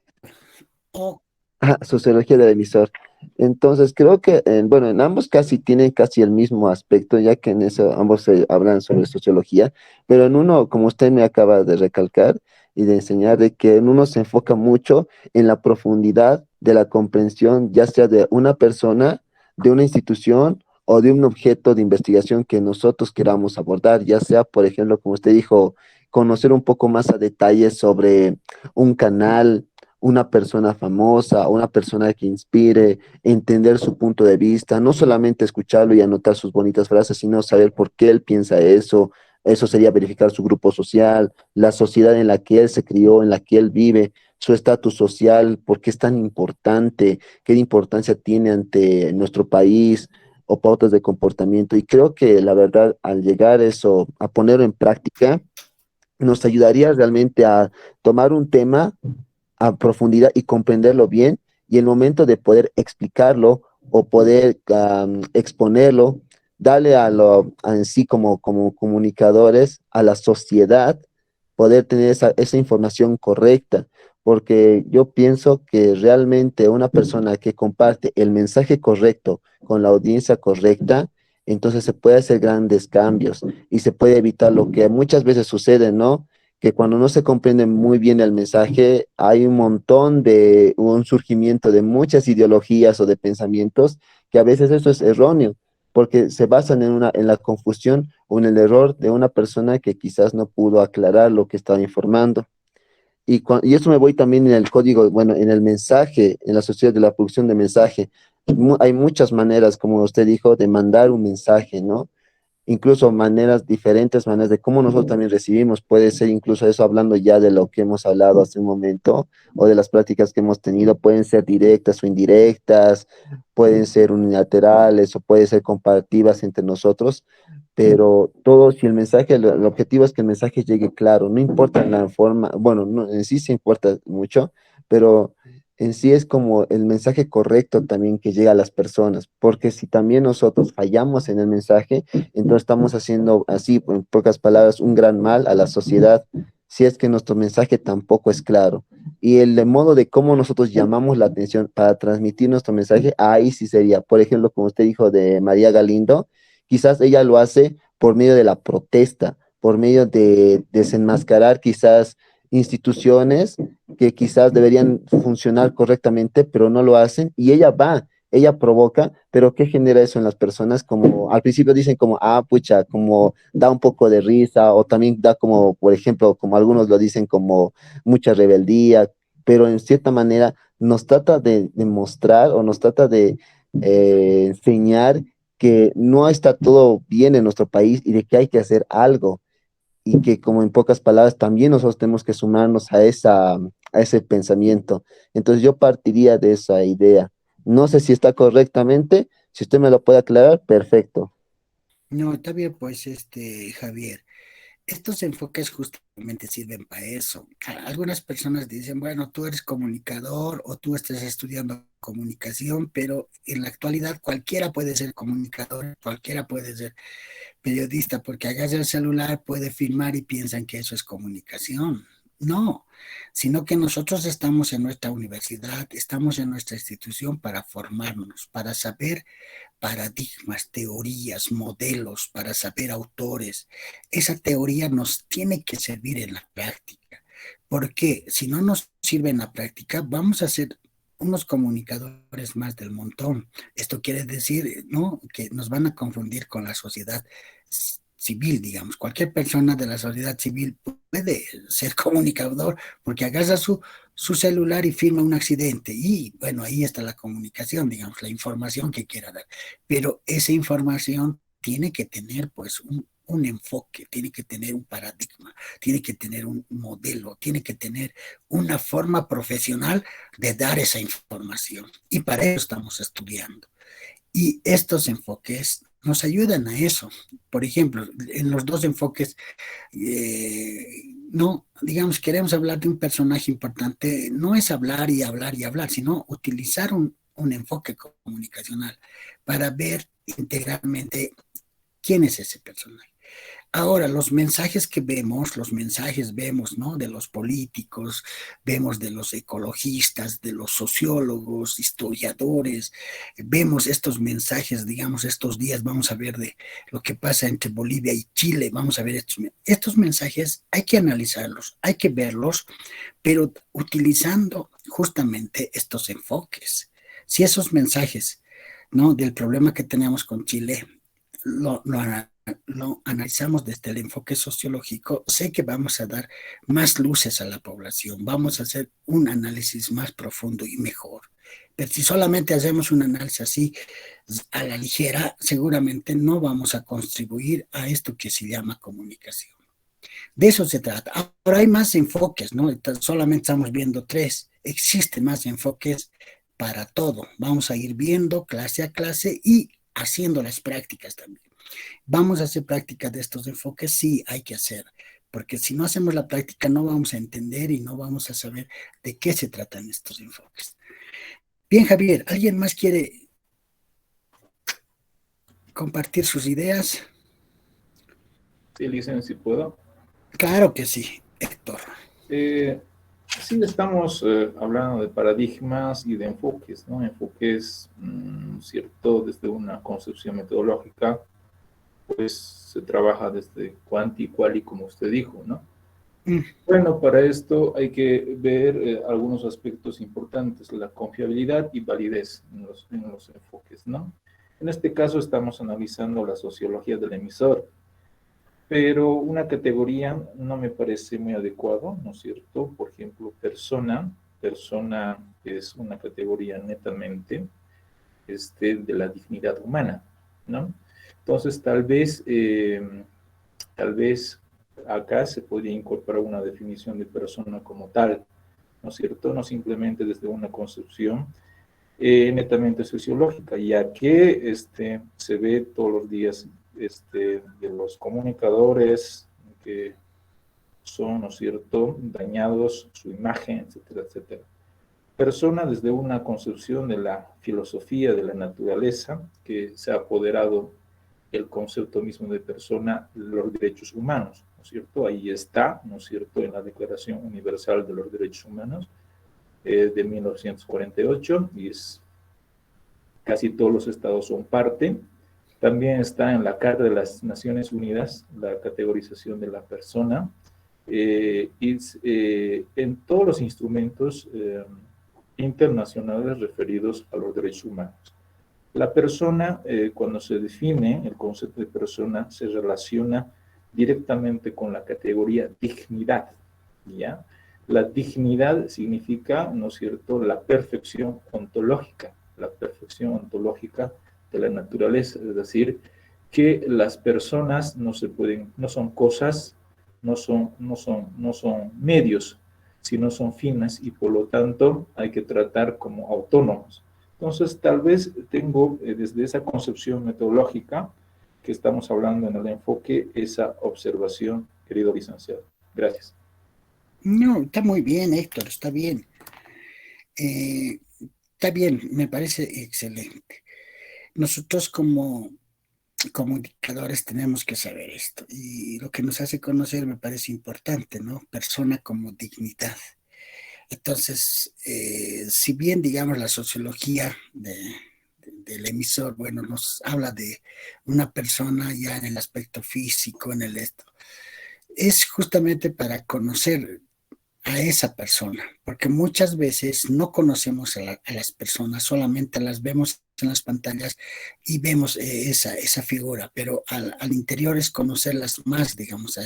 O Ah, sociología del emisor. Entonces, creo que, bueno, en ambos casi tienen casi el mismo aspecto, ya que en eso ambos se hablan sobre sociología, pero en uno, como usted me acaba de recalcar y de enseñar, de que en uno se enfoca mucho en la profundidad de la comprensión, ya sea de una persona, de una institución o de un objeto de investigación que nosotros queramos abordar, ya sea, por ejemplo, como usted dijo, conocer un poco más a detalle sobre un canal, una persona famosa, una persona que inspire, entender su punto de vista, no solamente escucharlo y anotar sus bonitas frases, sino saber por qué él piensa eso. Eso sería verificar su grupo social, la sociedad en la que él se crió, en la que él vive, su estatus social, por qué es tan importante, qué importancia tiene ante nuestro país o pautas de comportamiento. Y creo que la verdad, al llegar eso, a ponerlo en práctica, nos ayudaría realmente a tomar un tema a profundidad y comprenderlo bien, y el momento de poder explicarlo o poder exponerlo, darle en sí como comunicadores a la sociedad, poder tener esa información correcta, porque yo pienso que realmente una persona que comparte el mensaje correcto con la audiencia correcta, entonces se puede hacer grandes cambios y se puede evitar lo que muchas veces sucede, ¿no? Que cuando no se comprende muy bien el mensaje, hay un surgimiento de muchas ideologías o de pensamientos que a veces eso es erróneo, porque se basan en la confusión o en el error de una persona que quizás no pudo aclarar lo que estaba informando. Y eso me voy también en el código, bueno, en el mensaje, en la sociedad de la producción de mensaje. Hay muchas maneras, como usted dijo, de mandar un mensaje, ¿no? Incluso diferentes maneras de cómo nosotros también recibimos. Puede ser incluso eso hablando ya de lo que hemos hablado hace un momento o de las prácticas que hemos tenido. Pueden ser directas o indirectas, pueden ser unilaterales o pueden ser comparativas entre nosotros, pero todo, si el mensaje, el objetivo es que el mensaje llegue claro, no importa la forma, bueno, en sí sí importa mucho, pero en sí es como el mensaje correcto también que llega a las personas, porque si también nosotros fallamos en el mensaje, entonces estamos haciendo así, en pocas palabras, un gran mal a la sociedad, si es que nuestro mensaje tampoco es claro. Y el de modo de cómo nosotros llamamos la atención para transmitir nuestro mensaje, ahí sí sería, por ejemplo, como usted dijo de María Galindo, quizás ella lo hace por medio de la protesta, por medio de desenmascarar quizás instituciones que quizás deberían funcionar correctamente, pero no lo hacen, y ella provoca, pero ¿qué genera eso en las personas? Como al principio dicen como, ah, pucha, como da un poco de risa, o también da como, por ejemplo, como algunos lo dicen, como mucha rebeldía, pero en cierta manera nos trata de mostrar o nos trata de enseñar que no está todo bien en nuestro país y de que hay que hacer algo y que como en pocas palabras también nosotros tenemos que sumarnos a ese pensamiento. Entonces yo partiría de esa idea. No sé si está correctamente, si usted me lo puede aclarar, perfecto. no, está bien, pues, Javier. Estos enfoques justamente sirven para eso. Algunas personas dicen, bueno, tú eres comunicador o tú estás estudiando comunicación, pero en la actualidad cualquiera puede ser comunicador, cualquiera puede ser periodista, porque agarra el celular, puede filmar y piensan que eso es comunicación. No, sino que nosotros estamos en nuestra universidad, estamos en nuestra institución para formarnos, para saber paradigmas, teorías, modelos, para saber autores. Esa teoría nos tiene que servir en la práctica, porque si no nos sirve en la práctica, vamos a ser unos comunicadores más del montón. Esto quiere decir, ¿no?, que nos van a confundir con la sociedad. civil, digamos. Cualquier persona de la sociedad civil puede ser comunicador porque agarra su celular y filma un accidente. Y bueno, ahí está la comunicación, digamos, la información que quiera dar. Pero esa información tiene que tener pues un enfoque, tiene que tener un paradigma, tiene que tener un modelo, tiene que tener una forma profesional de dar esa información. Y para eso estamos estudiando. Y estos enfoques nos ayudan a eso. Por ejemplo, en los dos enfoques, no, digamos, queremos hablar de un personaje importante, no es hablar y hablar y hablar, sino utilizar un enfoque comunicacional para ver integralmente quién es ese personaje. Ahora, los mensajes vemos, ¿no? De los políticos, vemos de los ecologistas, de los sociólogos, historiadores, vemos estos mensajes, digamos, estos días vamos a ver de lo que pasa entre Bolivia y Chile, vamos a ver estos mensajes, hay que analizarlos, hay que verlos, pero utilizando justamente estos enfoques. Si esos mensajes, ¿no? Del problema que tenemos con Chile, lo analizamos desde el enfoque sociológico, sé que vamos a dar más luces a la población, vamos a hacer un análisis más profundo y mejor. Pero si solamente hacemos un análisis así a la ligera, seguramente no vamos a contribuir a esto que se llama comunicación. De eso se trata. Ahora hay más enfoques, ¿no? Solamente estamos viendo 3. Existen más enfoques para todo. Vamos a ir viendo clase a clase y haciendo las prácticas también. ¿Vamos a hacer práctica de estos enfoques? Sí, hay que hacer, porque si no hacemos la práctica no vamos a entender y no vamos a saber de qué se tratan estos enfoques. Bien, Javier, ¿alguien más quiere compartir sus ideas? Sí, licencia, si puedo. Claro que sí, Héctor. Sí, estamos hablando de paradigmas y de enfoques, ¿no? Enfoques, ¿cierto? Desde una concepción metodológica, pues se trabaja desde cuanti y quali, como usted dijo, ¿no? Bueno, para esto hay que ver algunos aspectos importantes, la confiabilidad y validez en los enfoques, ¿no? En este caso estamos analizando la sociología del emisor, pero una categoría no me parece muy adecuado, ¿no es cierto? Por ejemplo, persona es una categoría netamente de la dignidad humana, ¿no? Entonces, tal vez acá se podría incorporar una definición de persona como tal, ¿no es cierto? No simplemente desde una concepción netamente sociológica, ya que se ve todos los días de los comunicadores que son, ¿no es cierto?, dañados, su imagen, etcétera, etcétera. Persona desde una concepción de la filosofía de la naturaleza, que se ha apoderado el concepto mismo de persona, los derechos humanos, ¿no es cierto? Ahí está, ¿no es cierto?, en la Declaración Universal de los Derechos Humanos de 1948, y casi todos los estados son parte. También está en la Carta de las Naciones Unidas la categorización de la persona, y en todos los instrumentos internacionales referidos a los derechos humanos. La persona, cuando se define el concepto de persona, se relaciona directamente con la categoría dignidad, ¿ya? La dignidad significa, ¿no es cierto?, la perfección ontológica de la naturaleza, es decir, que las personas no son cosas, no son medios, sino son fines, y por lo tanto hay que tratar como autónomos. Entonces, tal vez tengo desde esa concepción metodológica que estamos hablando en el enfoque, esa observación, querido licenciado. Gracias. No, está muy bien, Héctor, está bien. Está bien, me parece excelente. Nosotros como comunicadores tenemos que saber esto, y lo que nos hace conocer me parece importante, ¿no? Persona como dignidad. Entonces, si bien, digamos, la sociología del emisor, bueno, nos habla de una persona ya en el aspecto físico, en el esto, es justamente para conocer a esa persona, porque muchas veces no conocemos a las personas, solamente las vemos en las pantallas y vemos esa figura, pero al interior es conocerlas más, digamos, a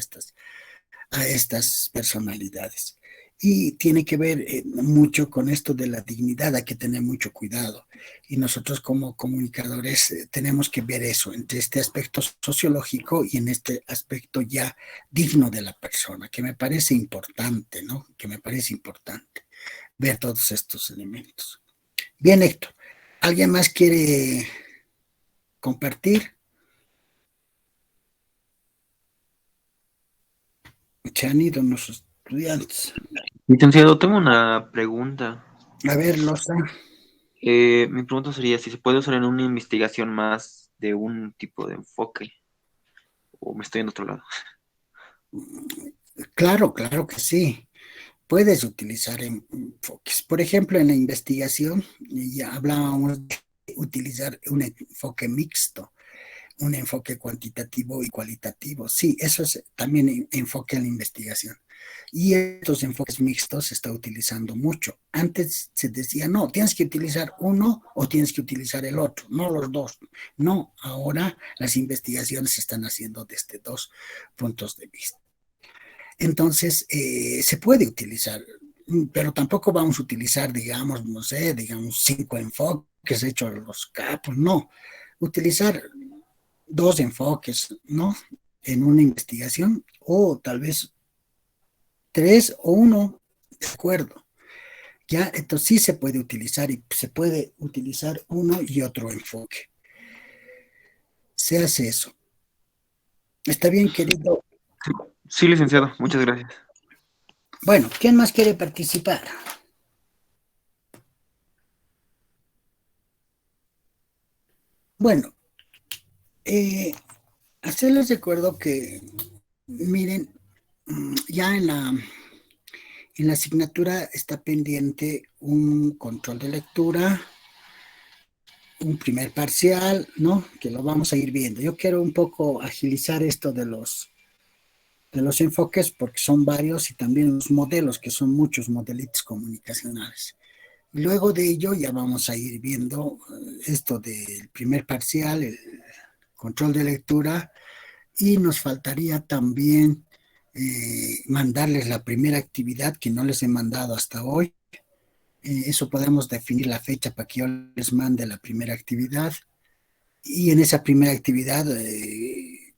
estas personalidades. Y tiene que ver mucho con esto de la dignidad, hay que tener mucho cuidado. Y nosotros como comunicadores tenemos que ver eso, entre este aspecto sociológico y en este aspecto ya digno de la persona, que me parece importante, ¿no? Que me parece importante ver todos estos elementos. Bien, Héctor, ¿alguien más quiere compartir? Se han ido nuestros estudiantes. Licenciado, tengo una pregunta. A ver, Loza. Mi pregunta sería si se puede usar en una investigación más de un tipo de enfoque, o me estoy en otro lado. Claro, claro que sí. Puedes utilizar enfoques. Por ejemplo, en la investigación, ya hablábamos de utilizar un enfoque mixto, un enfoque cuantitativo y cualitativo. Sí, eso es también enfoque en la investigación. Y estos enfoques mixtos se está utilizando mucho. Antes se decía, no, tienes que utilizar uno o tienes que utilizar el otro, no los dos. No, ahora las investigaciones se están haciendo desde dos puntos de vista. Entonces, se puede utilizar, pero tampoco vamos a utilizar, digamos, no sé, digamos, 5 enfoques hechos los capos, no. Utilizar 2 enfoques, ¿no? En una investigación, o tal vez 3 o 1, de acuerdo. Ya, entonces sí se puede utilizar y se puede utilizar uno y otro enfoque. Se hace eso. ¿Está bien, querido? Sí, licenciado, muchas gracias. Bueno, ¿quién más quiere participar? Bueno, hacerles recuerdo que, miren, ya en la asignatura está pendiente un control de lectura, un primer parcial, ¿no? Que lo vamos a ir viendo. Yo quiero un poco agilizar esto de los enfoques porque son varios y también los modelos, que son muchos modelitos comunicacionales. Luego de ello ya vamos a ir viendo esto del primer parcial, el control de lectura, y nos faltaría también mandarles la primera actividad que no les he mandado hasta hoy. Eso podemos definir la fecha para que yo les mande la primera actividad, y en esa primera actividad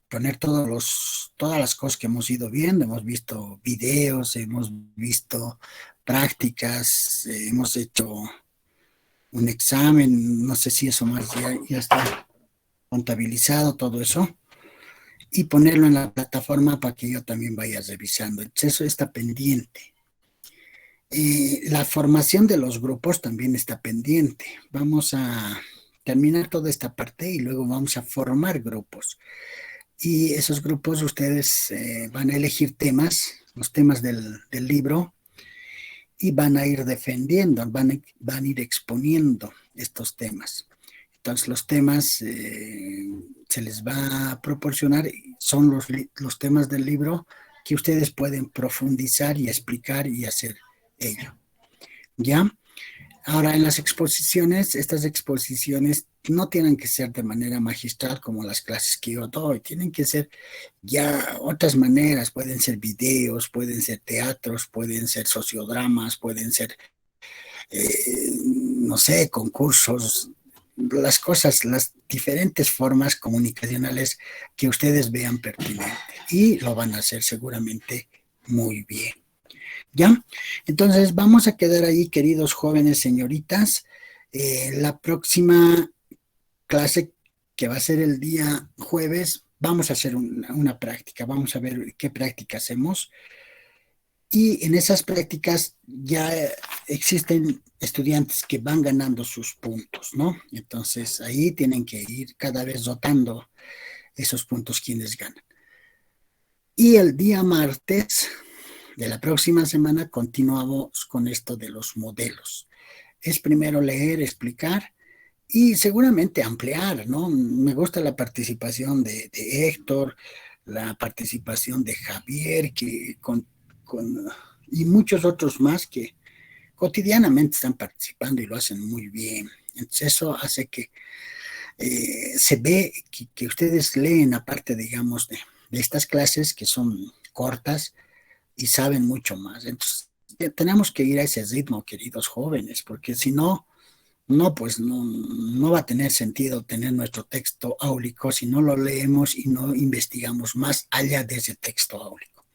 poner todas las cosas que hemos ido viendo. Hemos visto videos, hemos visto prácticas, hemos hecho un examen, no sé si eso más ya está contabilizado, todo eso, y ponerlo en la plataforma para que yo también vaya revisando. Entonces, eso está pendiente. La formación de los grupos también está pendiente. Vamos a terminar toda esta parte y luego vamos a formar grupos. Y esos grupos ustedes van a elegir temas, los temas del libro, y van a ir defendiendo, van a ir exponiendo estos temas. Entonces los temas se les va a proporcionar, son los temas del libro que ustedes pueden profundizar y explicar y hacer ello. ¿Ya? Ahora, en las exposiciones, estas exposiciones no tienen que ser de manera magistral como las clases que yo doy, tienen que ser ya otras maneras, pueden ser videos, pueden ser teatros, pueden ser sociodramas, pueden ser, no sé, concursos, las cosas, las diferentes formas comunicacionales que ustedes vean pertinentes, y lo van a hacer seguramente muy bien. ¿Ya? Entonces vamos a quedar ahí, queridos jóvenes señoritas. La próxima clase, que va a ser el día jueves, vamos a hacer una práctica, vamos a ver qué práctica hacemos. Y en esas prácticas ya existen estudiantes que van ganando sus puntos, ¿no? Entonces ahí tienen que ir cada vez rotando esos puntos quienes ganan. Y el día martes de la próxima semana continuamos con esto de los modelos. Es primero leer, explicar y seguramente ampliar, ¿no? Me gusta la participación de Héctor, la participación de Javier, que y muchos otros más que cotidianamente están participando y lo hacen muy bien. Entonces eso hace que se ve que ustedes leen aparte, digamos, de estas clases que son cortas y saben mucho más. Entonces tenemos que ir a ese ritmo, queridos jóvenes, porque si no, pues no va a tener sentido tener nuestro texto áulico si no lo leemos y no investigamos más allá de ese texto áulico.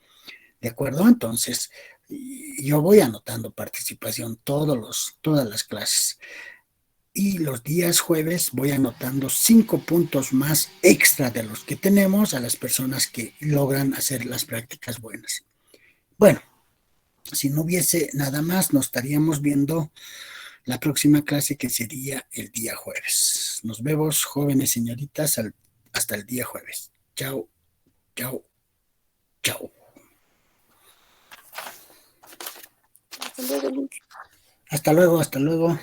¿De acuerdo? Entonces, yo voy anotando participación todas las clases. Y los días jueves voy anotando 5 puntos más extra de los que tenemos a las personas que logran hacer las prácticas buenas. Bueno, si no hubiese nada más, nos estaríamos viendo la próxima clase, que sería el día jueves. Nos vemos, jóvenes señoritas, hasta el día jueves. Chao, chao, chao. Hasta luego, Luis. Hasta luego, hasta luego.